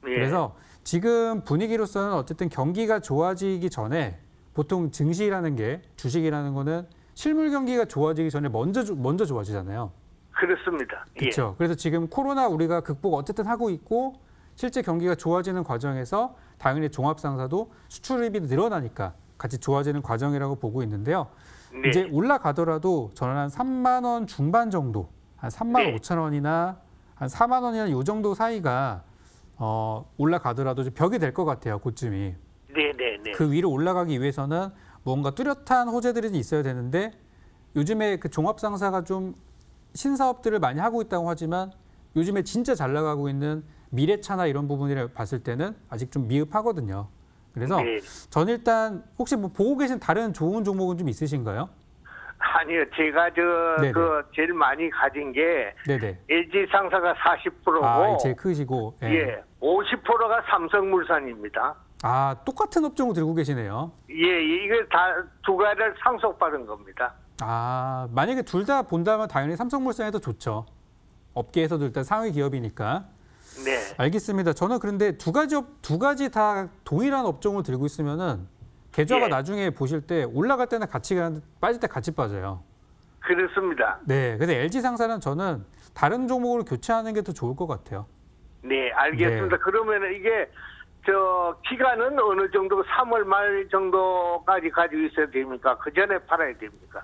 예. 그래서 지금 분위기로서는 어쨌든 경기가 좋아지기 전에 보통 증시라는 게 주식이라는 거는 실물 경기가 좋아지기 전에 먼저 좋아지잖아요. 그렇습니다. 그렇죠. 그래서 지금 코로나 우리가 극복 어쨌든 하고 있고 실제 경기가 좋아지는 과정에서 당연히 종합상사도 수출입이 늘어나니까 같이 좋아지는 과정이라고 보고 있는데요. 네. 이제 올라가더라도 저는 한 3만 원 중반 정도, 한 3만 네. 5천 원이나 한 4만 원이나 이 정도 사이가 올라가더라도 좀 벽이 될 것 같아요. 그쯤이. 네네네. 그 위로 올라가기 위해서는 뭔가 뚜렷한 호재들이 있어야 되는데 요즘에 그 종합상사가 좀 신사업들을 많이 하고 있다고 하지만 요즘에 진짜 잘 나가고 있는 미래차나 이런 부분을 봤을 때는 아직 좀 미흡하거든요. 그래서 네. 전 일단 혹시 뭐 보고 계신 다른 좋은 종목은 좀 있으신가요? 아니요, 제가 네네. 제일 많이 가진 게 네네. LG 상사가 40%고, 아, 제일 크시고. 예, 50%가 삼성물산입니다. 아, 똑같은 업종을 들고 계시네요. 예, 이게 다 두 가지를 상속받은 겁니다. 아, 만약에 둘 다 본다면 당연히 삼성물산이 더 좋죠. 업계에서도 일단 상위 기업이니까. 네, 알겠습니다. 저는 그런데 두 가지 다 동일한 업종을 들고 있으면은 계좌가 예. 나중에 보실 때 올라갈 때는 같이 가는데 빠질 때 같이 빠져요. 그렇습니다. 네, 그래서 LG 상사는 저는 다른 종목으로 교체하는 게 더 좋을 것 같아요. 네, 알겠습니다. 네. 그러면 이게 기간은 어느 정도 3월 말 정도까지 가지고 있어야 됩니까? 그 전에 팔아야 됩니까?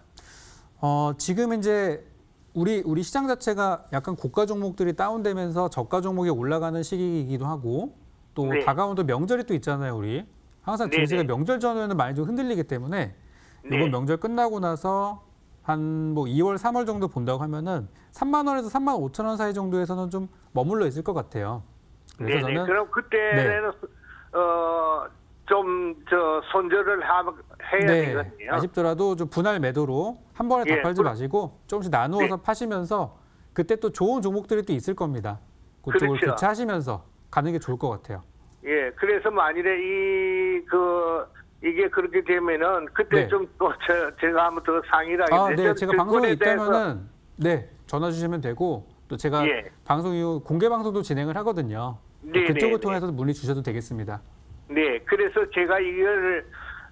지금 이제 우리 시장 자체가 약간 고가 종목들이 다운되면서 저가 종목이 올라가는 시기이기도 하고 또 네. 다가오는 또 명절이 또 있잖아요, 우리. 항상 네네. 증시가 명절 전후에는 많이 좀 흔들리기 때문에 이번 네. 명절 끝나고 나서 한 뭐 2월, 3월 정도 본다고 하면은 3만 원에서 3만 5천 원 사이 정도에서는 좀 머물러 있을 것 같아요. 그래서 네네. 저는 그럼 그때는 손절을 해야 되거든요. 아쉽더라도 좀 분할 매도로 한 번에 다 예, 팔지 그- 마시고 조금씩 나누어서 파시면서 그때 또 좋은 종목들이 또 있을 겁니다. 그쪽을 그렇죠. 교체하시면서 가는 게 좋을 것 같아요. 예, 그래서 만일에 이게 그렇게 되면은 그때 네. 좀 또 제가 한번 더 상의를 아, 하겠는데 네, 제가 방송에 있다면은 네 전화 주시면 되고 또 제가 예. 방송 이후 공개 방송도 진행을 하거든요. 네, 그쪽을 네, 통해서 문의 주셔도 되겠습니다. 네, 그래서 제가 이걸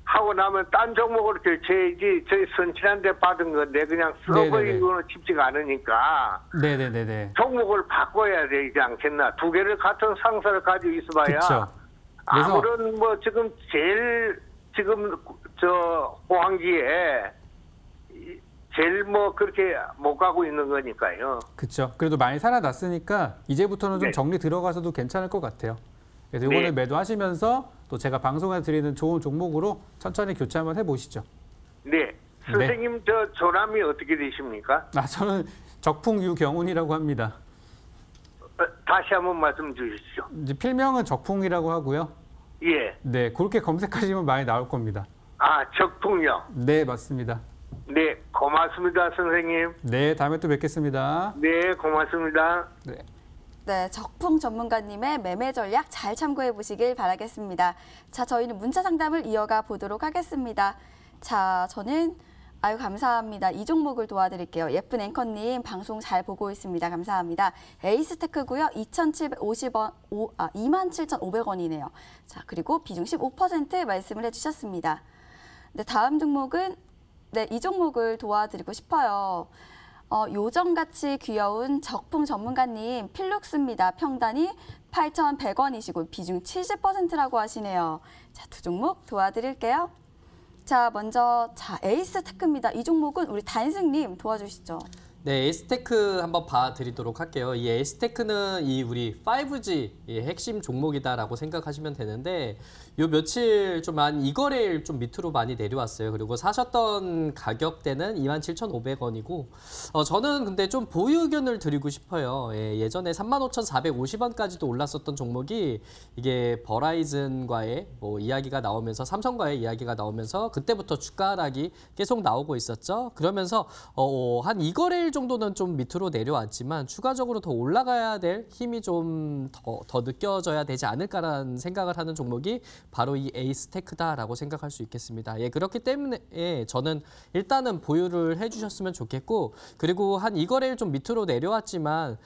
하고 나면 딴 종목으로 교체해야지 저희 선친한테 받은 건데 그냥 네네네. 써버리고는 쉽지가 않으니까 네네네네. 종목을 바꿔야 되지 않겠나. 두 개를 같은 상사를 가지고 있어봐야 그렇죠. 그래서 아무런 지금 제일 지금 호황기에 제일 뭐 그렇게 못 가고 있는 거니까요. 그렇죠. 그래도 많이 살아났으니까 이제부터는 좀 네. 정리 들어가서도 괜찮을 것 같아요. 그래서 이거는 네. 매도하시면서 또 제가 방송에 드리는 좋은 종목으로 천천히 교체 한번 해보시죠. 네. 선생님 저 조남이 어떻게 되십니까? 저는 적풍 유경운이라고 합니다. 다시 한번 말씀 주십시오. 이제 필명은 적풍이라고 하고요. 예. 네, 그렇게 검색하시면 많이 나올 겁니다. 아, 적풍요. 네, 맞습니다. 네, 고맙습니다, 선생님. 네, 다음에 또 뵙겠습니다. 네, 고맙습니다. 네. 네, 적풍 전문가님의 매매 전략 잘 참고해 보시길 바라겠습니다. 자, 저희는 문자 상담을 이어가 보도록 하겠습니다. 자, 저는 아유 감사합니다. 이 종목을 도와드릴게요. 예쁜 앵커님 방송 잘 보고 있습니다. 감사합니다. 에이스테크고요. 27,500원이네요. 자, 그리고 비중 15% 말씀을 해주셨습니다. 네, 다음 종목은 이 종목을 도와드리고 싶어요. 요정같이 귀여운 적풍 전문가님 필룩스입니다. 평단이 8,100원이시고 비중 70%라고 하시네요. 자, 두 종목 도와드릴게요. 자, 먼저 에이스테크입니다. 이 종목은 우리 단승님 도와주시죠. 네, 에이스테크 한번 봐드리도록 할게요. 이 에이스테크는 이 우리 5G 핵심 종목이다라고 생각하시면 되는데 요 며칠 좀 한 이 거래일 좀 밑으로 많이 내려왔어요. 그리고 사셨던 가격대는 27,500원이고 저는 근데 좀 보유 의견을 드리고 싶어요. 예전에 35,450원까지도 올랐었던 종목이 이게 버라이즌과의 뭐 이야기가 나오면서 삼성과의 이야기가 나오면서 그때부터 주가 하락이 계속 나오고 있었죠. 그러면서 한 이 거래일 정도는 좀 밑으로 내려왔지만 추가적으로 더 올라가야 될 힘이 좀 더 느껴져야 되지 않을까라는 생각을 하는 종목이 바로 이 에이스테크다라고 생각할 수 있겠습니다. 그렇기 때문에 저는 일단은 보유를 해주셨으면 좋겠고 그리고 한 이 거래일 좀 밑으로 내려왔지만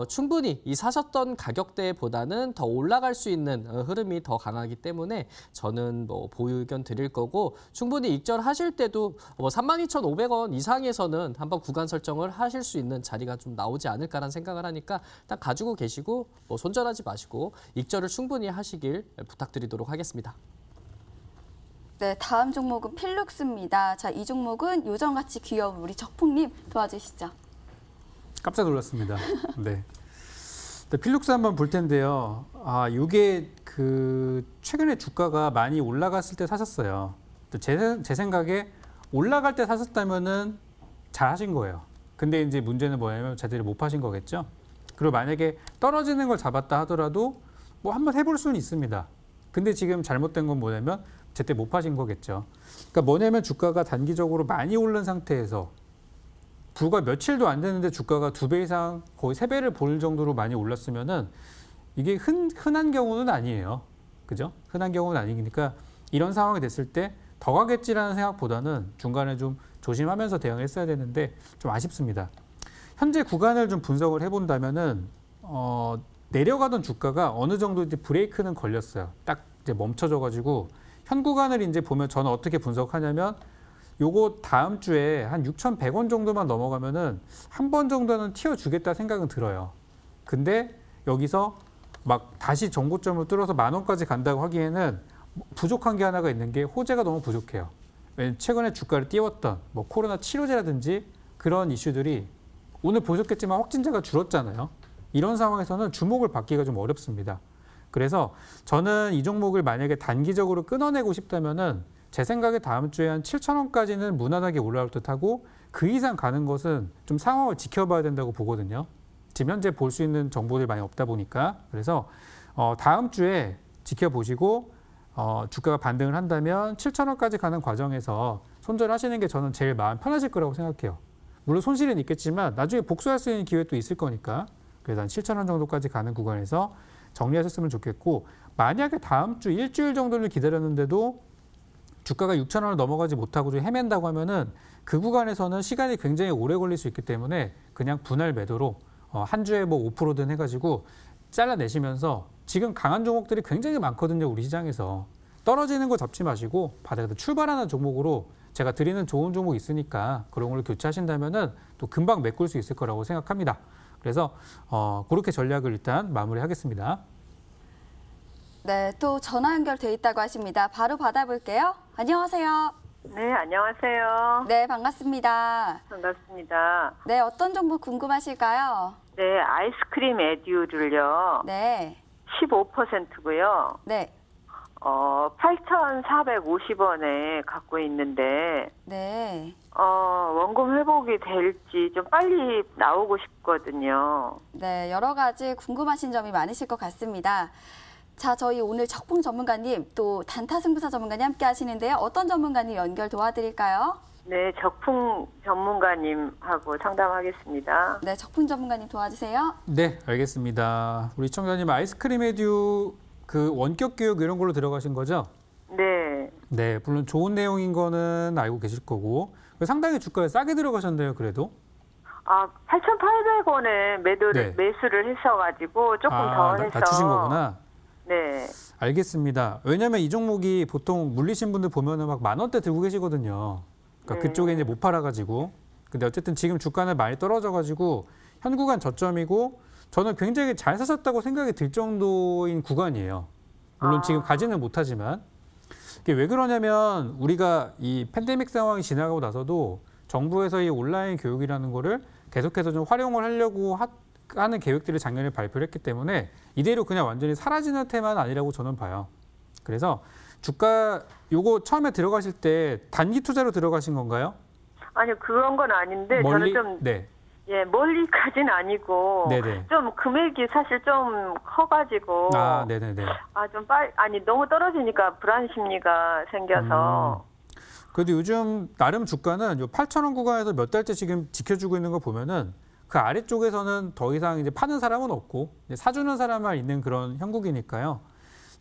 충분히 이 사셨던 가격대보다는 더 올라갈 수 있는 흐름이 더 강하기 때문에 저는 뭐 보유 의견 드릴 거고 충분히 익절하실 때도 32,500원 이상에서는 한번 구간 설정을 하실 수 있는 자리가 좀 나오지 않을까라는 생각을 하니까 딱 가지고 계시고 뭐 손절하지 마시고 익절을 충분히 하시길 부탁드리도록 하겠습니다. 네, 다음 종목은 필룩스입니다. 자, 이 종목은 요정같이 귀여운 우리 적풍님 도와주시죠. 깜짝 놀랐습니다. 네. 필룩스 한번 볼 텐데요. 이게 최근에 주가가 많이 올라갔을 때 사셨어요. 제 생각에 올라갈 때 사셨다면은 잘 하신 거예요. 근데 이제 문제는 뭐냐면 제대로 못 파신 거겠죠. 그리고 만약에 떨어지는 걸 잡았다 하더라도 뭐 한번 해볼 수는 있습니다. 근데 지금 잘못된 건 뭐냐면 제때 못 파신 거겠죠. 그러니까 뭐냐면 주가가 단기적으로 많이 오른 상태에서 불과 며칠도 안 됐는데 주가가 2배 이상 거의 3배를 볼 정도로 많이 올랐으면은 이게 흔한 경우는 아니에요. 그죠? 흔한 경우는 아니니까 이런 상황이 됐을 때 더 가겠지라는 생각보다는 중간에 좀 조심하면서 대응했어야 되는데 좀 아쉽습니다. 현재 구간을 좀 분석을 해본다면은 내려가던 주가가 어느 정도 이제 브레이크는 걸렸어요. 딱 이제 멈춰져가지고 현 구간을 이제 보면 저는 어떻게 분석하냐면 요거 다음 주에 한 6,100원 정도만 넘어가면은 한 번 정도는 튀어주겠다 생각은 들어요. 근데 여기서 막 다시 정고점을 뚫어서 10,000원까지 간다고 하기에는 부족한 게 하나가 있는 게 호재가 너무 부족해요. 왜냐면 최근에 주가를 띄웠던 뭐 코로나 치료제라든지 그런 이슈들이 오늘 보셨겠지만 확진자가 줄었잖아요. 이런 상황에서는 주목을 받기가 좀 어렵습니다. 그래서 저는 이 종목을 만약에 단기적으로 끊어내고 싶다면은 제 생각에 다음 주에 한 7,000원까지는 무난하게 올라올 듯하고 그 이상 가는 것은 좀 상황을 지켜봐야 된다고 보거든요. 지금 현재 볼 수 있는 정보들이 많이 없다 보니까. 그래서 다음 주에 지켜보시고 주가가 반등을 한다면 7,000원까지 가는 과정에서 손절하시는 게 저는 제일 마음 편하실 거라고 생각해요. 물론 손실은 있겠지만 나중에 복수할 수 있는 기회도 있을 거니까 그래서 한 7,000원 정도까지 가는 구간에서 정리하셨으면 좋겠고 만약에 다음 주 일주일 정도를 기다렸는데도 주가가 6,000원을 넘어가지 못하고 좀 헤맨다고 하면은 그 구간에서는 시간이 굉장히 오래 걸릴 수 있기 때문에 그냥 분할 매도로 한 주에 뭐 5%든 해가지고 잘라내시면서 지금 강한 종목들이 굉장히 많거든요. 우리 시장에서. 떨어지는 거 잡지 마시고 바닥에서 출발하는 종목으로 제가 드리는 좋은 종목 있으니까 그런 걸로 교체하신다면은 또 금방 메꿀 수 있을 거라고 생각합니다. 그래서 그렇게 전략을 일단 마무리하겠습니다. 네, 또 전화 연결돼 있다고 하십니다. 바로 받아볼게요. 안녕하세요. 네, 안녕하세요. 네, 반갑습니다. 반갑습니다. 네, 어떤 정보 궁금하실까요? 네, 아이스크림 에듀를요. 네. 15%고요. 네. 8,450원에 갖고 있는데 네. 원금 회복이 될지 좀 빨리 나오고 싶거든요. 네, 여러 가지 궁금하신 점이 많으실 것 같습니다. 자, 저희 오늘 적풍 전문가님 또 단타 승부사 전문가님 함께 하시는데요. 어떤 전문가님 연결 도와드릴까요? 네, 적풍 전문가님하고 상담하겠습니다. 네, 적풍 전문가님 도와주세요. 네, 알겠습니다. 우리 시청자님 아이스크림 에듀 그 원격 교육 이런 걸로 들어가신 거죠? 네. 네, 물론 좋은 내용인 거는 알고 계실 거고 상당히 주가에 싸게 들어가셨네요, 그래도. 8,800원에 매수를 했어가지고 조금 더 해서. 낮추신 거구나. 네. 알겠습니다. 왜냐하면 이 종목이 보통 물리신 분들 보면은 막 10,000원대 들고 계시거든요. 그러니까 그쪽에 이제 못 팔아가지고. 근데 어쨌든 지금 주가는 많이 떨어져가지고 현 구간 저점이고 저는 굉장히 잘 사셨다고 생각이 들 정도인 구간이에요. 물론 지금 가지는 못하지만. 이게 왜 그러냐면 우리가 이 팬데믹 상황이 지나가고 나서도 정부에서 이 온라인 교육이라는 거를 계속해서 좀 활용을 하려고 하는 계획들을 작년에 발표를 했기 때문에 이대로 그냥 완전히 사라지는 테마는 아니라고 저는 봐요. 그래서 주가 요거 처음에 들어가실 때 단기 투자로 들어가신 건가요? 아니요, 그런 건 아닌데 멀리? 저는 좀 네. 예, 멀리까지는 아니고 네네. 좀 금액이 사실 좀 커가지고 네네네. 좀 너무 떨어지니까 불안 심리가 생겨서 그래도 요즘 나름 주가는 요 8,000원 구간에서 몇 달째 지금 지켜주고 있는 거 보면은 그 아래쪽에서는 더 이상 이제 파는 사람은 없고 이제 사주는 사람만 있는 그런 형국이니까요.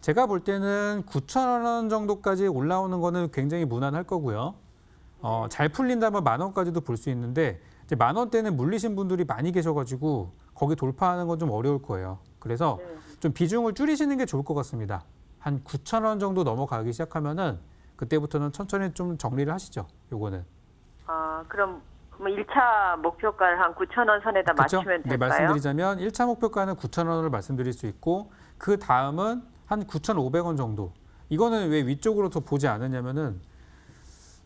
제가 볼 때는 9,000원 정도까지 올라오는 거는 굉장히 무난할 거고요. 잘 풀린다면 10,000원까지도 볼 수 있는데 이제 10,000원대는 물리신 분들이 많이 계셔가지고 거기 돌파하는 건 좀 어려울 거예요. 그래서 좀 비중을 줄이시는 게 좋을 것 같습니다. 한 9,000원 정도 넘어가기 시작하면은 그때부터는 천천히 좀 정리를 하시죠. 요거는. 그럼 1차 목표가를 한 9,000원 선에다 그렇죠? 맞추면 될까요? 네, 말씀드리자면 1차 목표가는 9,000원을 말씀드릴 수 있고 그 다음은 한 9,500원 정도. 이거는 왜 위쪽으로 더 보지 않느냐면은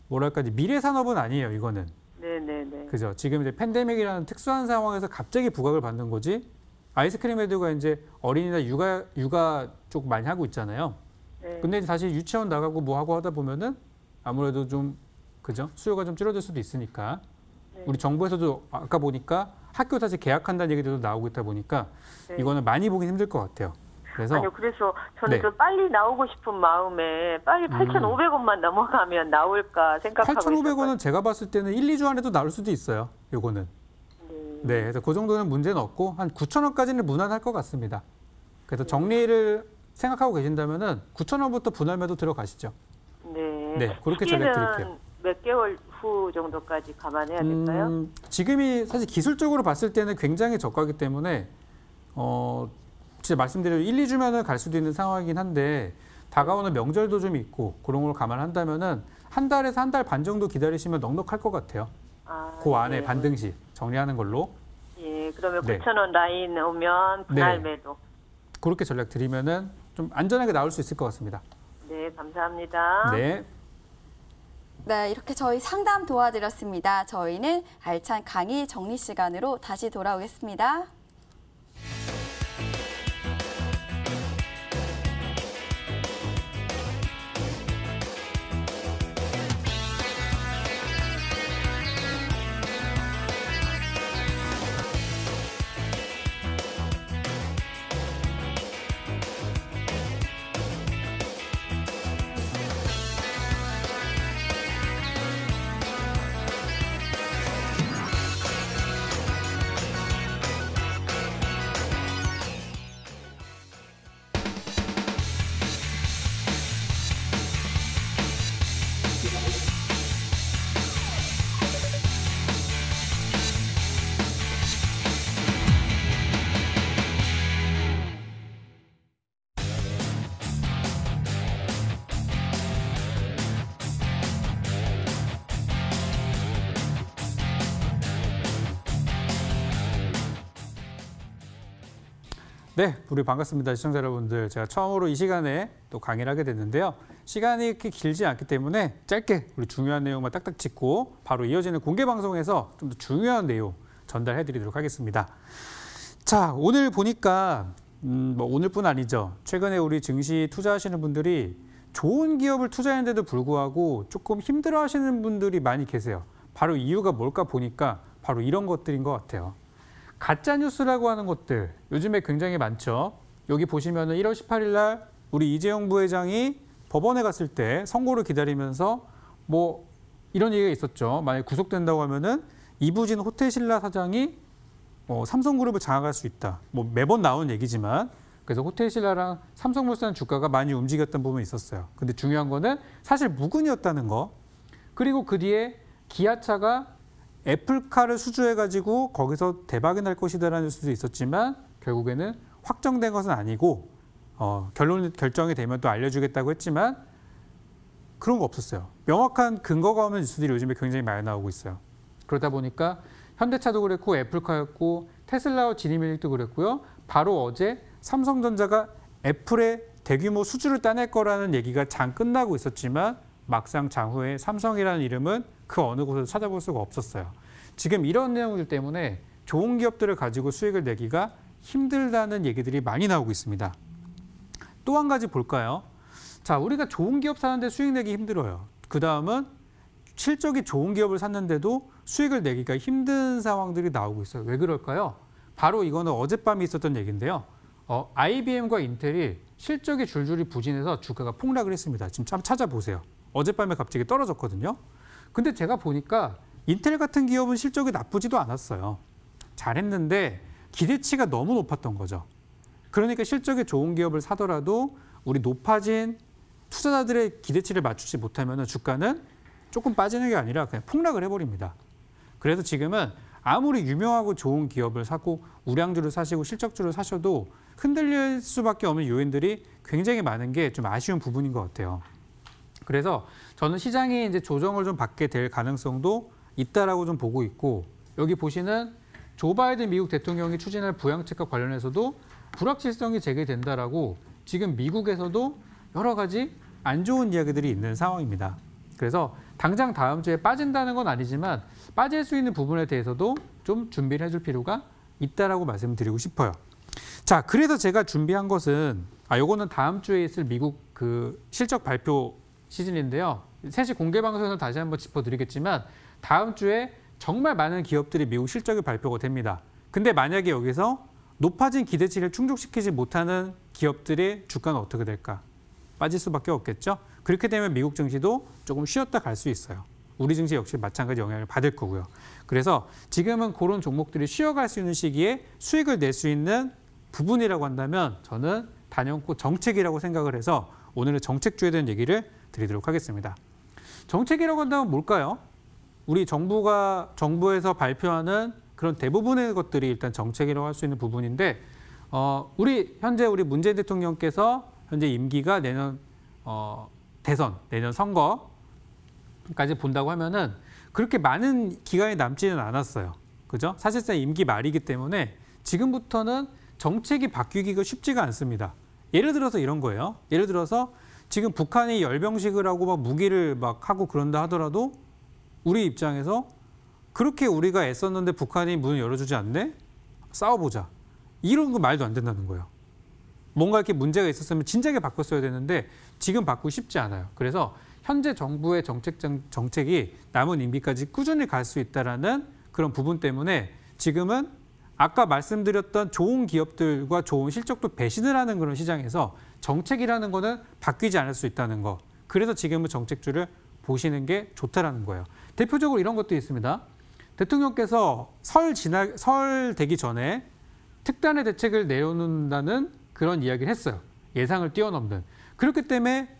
뭐랄까 미래 산업은 아니에요. 이거는. 네네네. 그죠. 지금 이제 팬데믹이라는 특수한 상황에서 갑자기 부각을 받는 거지. 아이스크림 에듀가 이제 어린이나 육아 쪽 많이 하고 있잖아요. 네. 근데 이제 다시 유치원 나가고 뭐 하고 하다 보면은 아무래도 좀 그죠. 수요가 좀 줄어들 수도 있으니까. 네. 우리 정부에서도 아까 보니까 학교 다시 개학한다는 얘기도 나오고 있다 보니까 네. 이거는 많이 보긴 힘들 것 같아요. 그래서 그래서 저는 네. 좀 빨리 나오고 싶은 마음에 빨리 8,500원만 넘어가면 나올까 생각하고 8,500원은 제가 봤을 때는 1, 2주 안에도 나올 수도 있어요. 요거는. 네, 그래서 그 정도는 문제는 없고 한 9,000원까지는 무난할 것 같습니다. 그래서 정리를 생각하고 계신다면은 9,000원부터 분할 매도 들어가시죠. 네, 그렇게 전략 드릴게요. 몇 개월 후 정도까지 감안해야 될까요? 지금이 사실 기술적으로 봤을 때는 굉장히 저가기 때문에 진짜 말씀드린 1, 2주면은 갈 수도 있는 상황이긴 한데 다가오는 명절도 좀 있고 그런 걸 감안한다면은 한 달에서 한 달 반 정도 기다리시면 넉넉할 것 같아요. 그 안에 반등시 정리하는 걸로. 예, 그러면 네. 9,000원 라인 오면 분할 네. 매도. 그렇게 전략 드리면은 좀 안전하게 나올 수 있을 것 같습니다. 네, 감사합니다. 네. 네, 이렇게 저희 상담 도와드렸습니다. 저희는 알찬 강의 정리 시간으로 다시 돌아오겠습니다. 네, 우리 반갑습니다. 시청자 여러분들. 제가 처음으로 이 시간에 또 강의를 하게 됐는데요. 시간이 이렇게 길지 않기 때문에 짧게 우리 중요한 내용만 딱딱 짚고 바로 이어지는 공개 방송에서 좀 더 중요한 내용 전달해 드리도록 하겠습니다. 자, 오늘 보니까 뭐 오늘뿐 아니죠. 최근에 우리 증시 투자하시는 분들이 좋은 기업을 투자했는데도 불구하고 조금 힘들어하시는 분들이 많이 계세요. 바로 이유가 뭘까 보니까 바로 이런 것들인 것 같아요. 가짜 뉴스라고 하는 것들 요즘에 굉장히 많죠. 여기 보시면은 1월 18일 날 우리 이재용 부회장이 법원에 갔을 때 선고를 기다리면서 뭐 이런 얘기가 있었죠. 만약에 구속된다고 하면은 이부진 호텔신라 사장이 삼성그룹을 장악할 수 있다. 뭐 매번 나오는 얘기지만 그래서 호텔신라랑 삼성물산 주가가 많이 움직였던 부분이 있었어요. 근데 중요한 거는 사실 무근이었다는 거. 그리고 그 뒤에 기아차가 애플카를 수주해가지고 거기서 대박이 날 것이다라는 뉴스도 있었지만 결국에는 확정된 것은 아니고 결정이 되면 또 알려주겠다고 했지만 그런 거 없었어요. 명확한 근거가 없는 뉴스들이 요즘에 굉장히 많이 나오고 있어요. 그러다 보니까 현대차도 그랬고 애플카였고 테슬라와 지니밀릭도 그랬고요. 바로 어제 삼성전자가 애플의 대규모 수주를 따낼 거라는 얘기가 장 끝나고 있었지만 막상 장후에 삼성이라는 이름은 그 어느 곳에서 찾아볼 수가 없었어요. 지금 이런 내용들 때문에 좋은 기업들을 가지고 수익을 내기가 힘들다는 얘기들이 많이 나오고 있습니다. 또 한 가지 볼까요? 자, 우리가 좋은 기업 사는데 수익 내기 힘들어요. 그 다음은 실적이 좋은 기업을 샀는데도 수익을 내기가 힘든 상황들이 나오고 있어요. 왜 그럴까요? 바로 이거는 어젯밤에 있었던 얘기인데요. IBM과 인텔이 실적이 줄줄이 부진해서 주가가 폭락을 했습니다. 지금 참 찾아보세요. 어젯밤에 갑자기 떨어졌거든요. 근데 제가 보니까 인텔 같은 기업은 실적이 나쁘지도 않았어요. 잘했는데 기대치가 너무 높았던 거죠. 그러니까 실적이 좋은 기업을 사더라도 우리 높아진 투자자들의 기대치를 맞추지 못하면 주가는 조금 빠지는 게 아니라 그냥 폭락을 해버립니다. 그래서 지금은 아무리 유명하고 좋은 기업을 사고 우량주를 사시고 실적주를 사셔도 흔들릴 수밖에 없는 요인들이 굉장히 많은 게 좀 아쉬운 부분인 것 같아요. 그래서 저는 시장이 이제 조정을 좀 받게 될 가능성도 있다라고 좀 보고 있고 여기 보시는 조 바이든 미국 대통령이 추진할 부양책과 관련해서도 불확실성이 제기된다라고 지금 미국에서도 여러 가지 안 좋은 이야기들이 있는 상황입니다. 그래서 당장 다음 주에 빠진다는 건 아니지만 빠질 수 있는 부분에 대해서도 좀 준비를 해줄 필요가 있다라고 말씀드리고 싶어요. 자, 그래서 제가 준비한 것은 요거는 다음 주에 있을 미국 그 실적 발표 시즌인데요. 3시 공개 방송에서 다시 한번 짚어드리겠지만 다음 주에 정말 많은 기업들이 미국 실적이 발표가 됩니다. 근데 만약에 여기서 높아진 기대치를 충족시키지 못하는 기업들의 주가는 어떻게 될까? 빠질 수밖에 없겠죠. 그렇게 되면 미국 증시도 조금 쉬었다 갈 수 있어요. 우리 증시 역시 마찬가지 영향을 받을 거고요. 그래서 지금은 그런 종목들이 쉬어갈 수 있는 시기에 수익을 낼 수 있는 부분이라고 한다면 저는 단연코 정책이라고 생각을 해서 오늘은 정책주에 대한 얘기를 드리도록 하겠습니다. 정책이라고 한다면 뭘까요? 우리 정부에서 발표하는 그런 대부분의 것들이 일단 정책이라고 할 수 있는 부분인데 현재 우리 문재인 대통령께서 현재 임기가 내년 대선, 내년 선거까지 본다고 하면은 그렇게 많은 기간이 남지는 않았어요. 그죠? 사실상 임기 말이기 때문에 지금부터는 정책이 바뀌기가 쉽지가 않습니다. 예를 들어서 이런 거예요. 예를 들어서 지금 북한이 열병식을 하고 막 무기를 막 하고 그런다 하더라도 우리 입장에서 그렇게 우리가 애썼는데 북한이 문을 열어주지 않네? 싸워보자. 이런 거 말도 안 된다는 거예요. 뭔가 이렇게 문제가 있었으면 진작에 바꿨어야 되는데 지금 바꾸기 쉽지 않아요. 그래서 현재 정부의 정책이 남은 임기까지 꾸준히 갈 수 있다는 그런 부분 때문에 지금은 아까 말씀드렸던 좋은 기업들과 좋은 실적도 배신을 하는 그런 시장에서 정책이라는 거는 바뀌지 않을 수 있다는 거. 그래서 지금은 정책주를 보시는 게 좋다라는 거예요. 대표적으로 이런 것도 있습니다. 대통령께서 설 되기 전에 특단의 대책을 내놓는다는 그런 이야기를 했어요. 예상을 뛰어넘는. 그렇기 때문에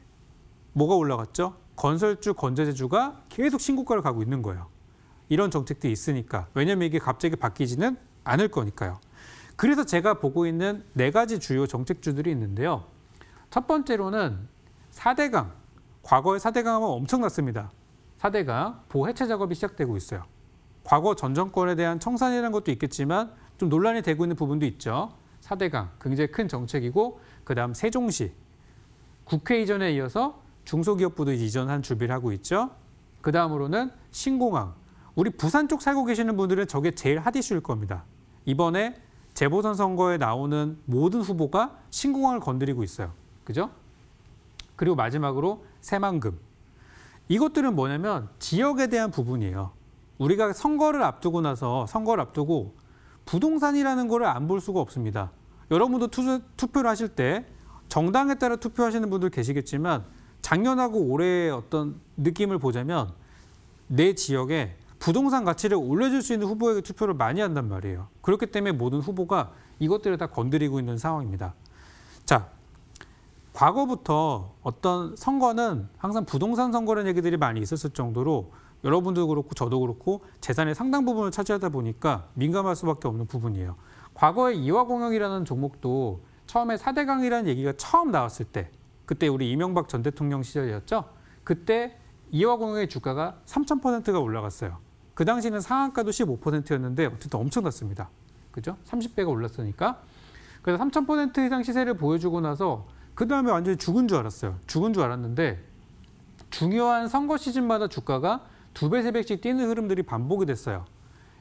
뭐가 올라갔죠? 건설주, 건설주가 계속 신고가를 가고 있는 거예요. 이런 정책들이 있으니까. 왜냐하면 이게 갑자기 바뀌지는 않을 거니까요. 그래서 제가 보고 있는 4가지 주요 정책주들이 있는데요. 첫 번째로는 4대강. 과거의 4대강 하면 엄청났습니다. 4대강 보호 해체 작업이 시작되고 있어요. 과거 전 정권에 대한 청산이라는 것도 있겠지만 좀 논란이 되고 있는 부분도 있죠. 4대강 굉장히 큰 정책이고 그다음 세종시 국회 이전에 이어서 중소기업부도 이전한 준비를 하고 있죠. 그 다음으로는 신공항. 우리 부산 쪽 살고 계시는 분들은 저게 제일 핫 이슈일 겁니다. 이번에 재보선 선거에 나오는 모든 후보가 신공항을 건드리고 있어요. 그죠? 그리고 마지막으로 새만금. 이것들은 뭐냐면 지역에 대한 부분이에요. 우리가 선거를 앞두고 부동산이라는 거를 안 볼 수가 없습니다. 여러분도 투표를 하실 때 정당에 따라 투표하시는 분들 계시겠지만 작년하고 올해의 어떤 느낌을 보자면 내 지역에 부동산 가치를 올려줄 수 있는 후보에게 투표를 많이 한단 말이에요. 그렇기 때문에 모든 후보가 이것들을 다 건드리고 있는 상황입니다. 자, 과거부터 어떤 선거는 항상 부동산 선거라는 얘기들이 많이 있었을 정도로 여러분도 그렇고 저도 그렇고 재산의 상당 부분을 차지하다 보니까 민감할 수밖에 없는 부분이에요. 과거에 이화공영이라는 종목도 처음에 4대강이라는 얘기가 처음 나왔을 때 그때 우리 이명박 전 대통령 시절이었죠. 그때 이화공영의 주가가 3,000%가 올라갔어요. 그 당시는 상한가도 15%였는데 어쨌든 엄청났습니다. 그죠? 30배가 올랐으니까. 그래서 3,000% 이상 시세를 보여주고 나서 그 다음에 완전히 죽은 줄 알았어요. 죽은 줄 알았는데 중요한 선거 시즌마다 주가가 2배, 3배씩 뛰는 흐름들이 반복이 됐어요.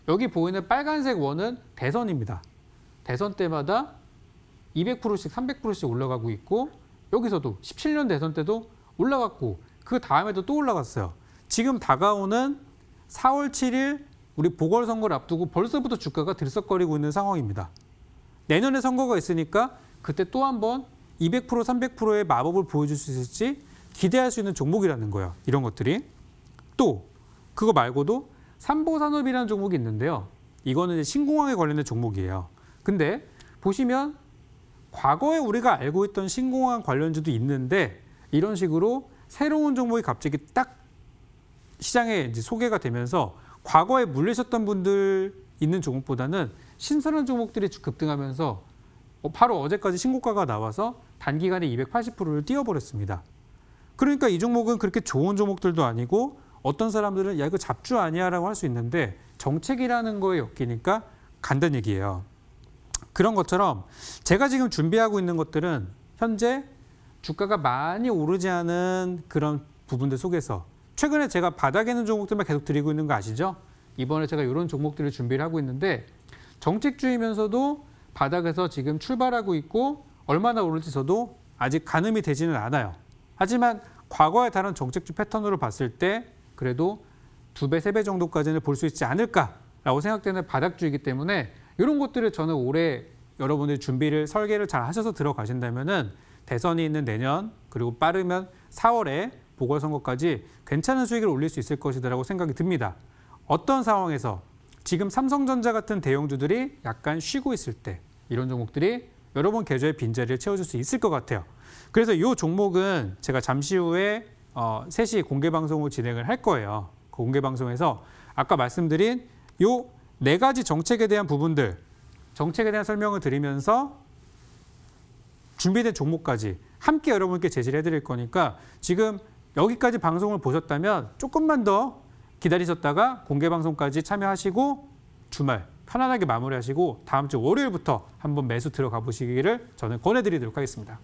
여기 보이는 빨간색 원은 대선입니다. 대선 때마다 200%씩, 300%씩 올라가고 있고 여기서도 17년 대선 때도 올라갔고 그 다음에도 또 올라갔어요. 지금 다가오는 4월 7일 우리 보궐선거를 앞두고 벌써부터 주가가 들썩거리고 있는 상황입니다. 내년에 선거가 있으니까 그때 또 한 번 200%, 300%의 마법을 보여줄 수 있을지 기대할 수 있는 종목이라는 거예요. 이런 것들이. 또 그거 말고도 삼보산업이라는 종목이 있는데요. 이거는 이제 신공항에 관련된 종목이에요. 근데 보시면 과거에 우리가 알고 있던 신공항 관련주도 있는데 이런 식으로 새로운 종목이 갑자기 딱 시장에 이제 소개가 되면서 과거에 물리셨던 분들 있는 종목보다는 신선한 종목들이 급등하면서 바로 어제까지 신고가가 나와서 단기간에 280%를 띄워버렸습니다. 그러니까 이 종목은 그렇게 좋은 종목들도 아니고 어떤 사람들은 야 이거 잡주 아니야 라고 할 수 있는데 정책이라는 거에 엮이니까 간다는 얘기예요. 그런 것처럼 제가 지금 준비하고 있는 것들은 현재 주가가 많이 오르지 않은 그런 부분들 속에서 최근에 제가 바닥에 있는 종목들만 계속 드리고 있는 거 아시죠? 이번에 제가 이런 종목들을 준비를 하고 있는데 정책주이면서도 바닥에서 지금 출발하고 있고 얼마나 오를지 저도 아직 가늠이 되지는 않아요. 하지만 과거의 다른 정책주 패턴으로 봤을 때 그래도 2배, 3배 정도까지는 볼 수 있지 않을까라고 생각되는 바닥주이기 때문에 이런 것들을 저는 올해 여러분들이 준비를 설계를 잘 하셔서 들어가신다면은 대선이 있는 내년 그리고 빠르면 4월에 보궐선거까지 괜찮은 수익을 올릴 수 있을 것이라고 생각이 듭니다. 어떤 상황에서 지금 삼성전자 같은 대형주들이 약간 쉬고 있을 때 이런 종목들이 여러분 계좌의 빈자리를 채워줄 수 있을 것 같아요. 그래서 이 종목은 제가 잠시 후에 3시 공개방송을 진행을 할 거예요. 그 공개방송에서 아까 말씀드린 요 4가지 정책에 대한 부분들, 정책에 대한 설명을 드리면서 준비된 종목까지 함께 여러분께 제시를 해드릴 거니까 지금 여기까지 방송을 보셨다면 조금만 더 기다리셨다가 공개방송까지 참여하시고 주말 편안하게 마무리하시고 다음 주 월요일부터 한번 매수 들어가 보시기를 저는 권해드리도록 하겠습니다.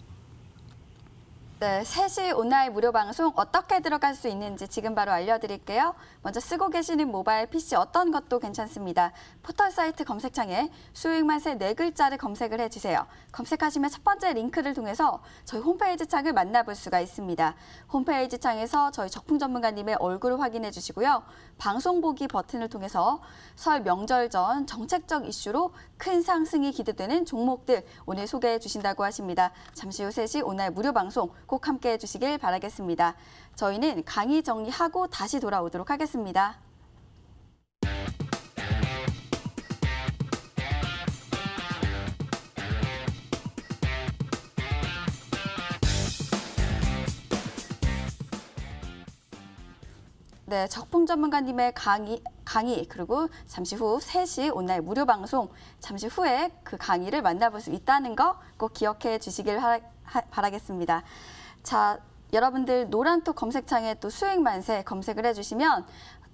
네, 3시 온라인 무료 방송 어떻게 들어갈 수 있는지 지금 바로 알려드릴게요. 먼저 쓰고 계시는 모바일 PC 어떤 것도 괜찮습니다. 포털 사이트 검색창에 수익만세 4글자를 검색을 해주세요. 검색하시면 첫 번째 링크를 통해서 저희 홈페이지 창을 만나볼 수가 있습니다. 홈페이지 창에서 저희 적풍 전문가님의 얼굴을 확인해 주시고요. 방송 보기 버튼을 통해서 설 명절 전 정책적 이슈로 큰 상승이 기대되는 종목들 오늘 소개해 주신다고 하십니다. 잠시 후 3시 온라인 무료 방송 꼭 함께 해주시길 바라겠습니다. 저희는 강의 정리하고 다시 돌아오도록 하겠습니다. 네, 적풍 전문가님의 강의 그리고 잠시 후 3시 온라인 무료 방송 잠시 후에 그 강의를 만나볼 수 있다는 거 꼭 기억해 주시길 바라겠습니다. 자, 여러분들 노란톡 검색창에 또 수익만세 검색을 해주시면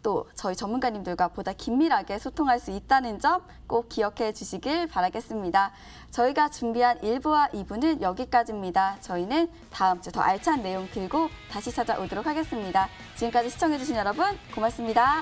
또 저희 전문가님들과 보다 긴밀하게 소통할 수 있다는 점 꼭 기억해 주시길 바라겠습니다. 저희가 준비한 1부와 2부는 여기까지입니다. 저희는 다음 주 더 알찬 내용 들고 다시 찾아오도록 하겠습니다. 지금까지 시청해 주신 여러분 고맙습니다.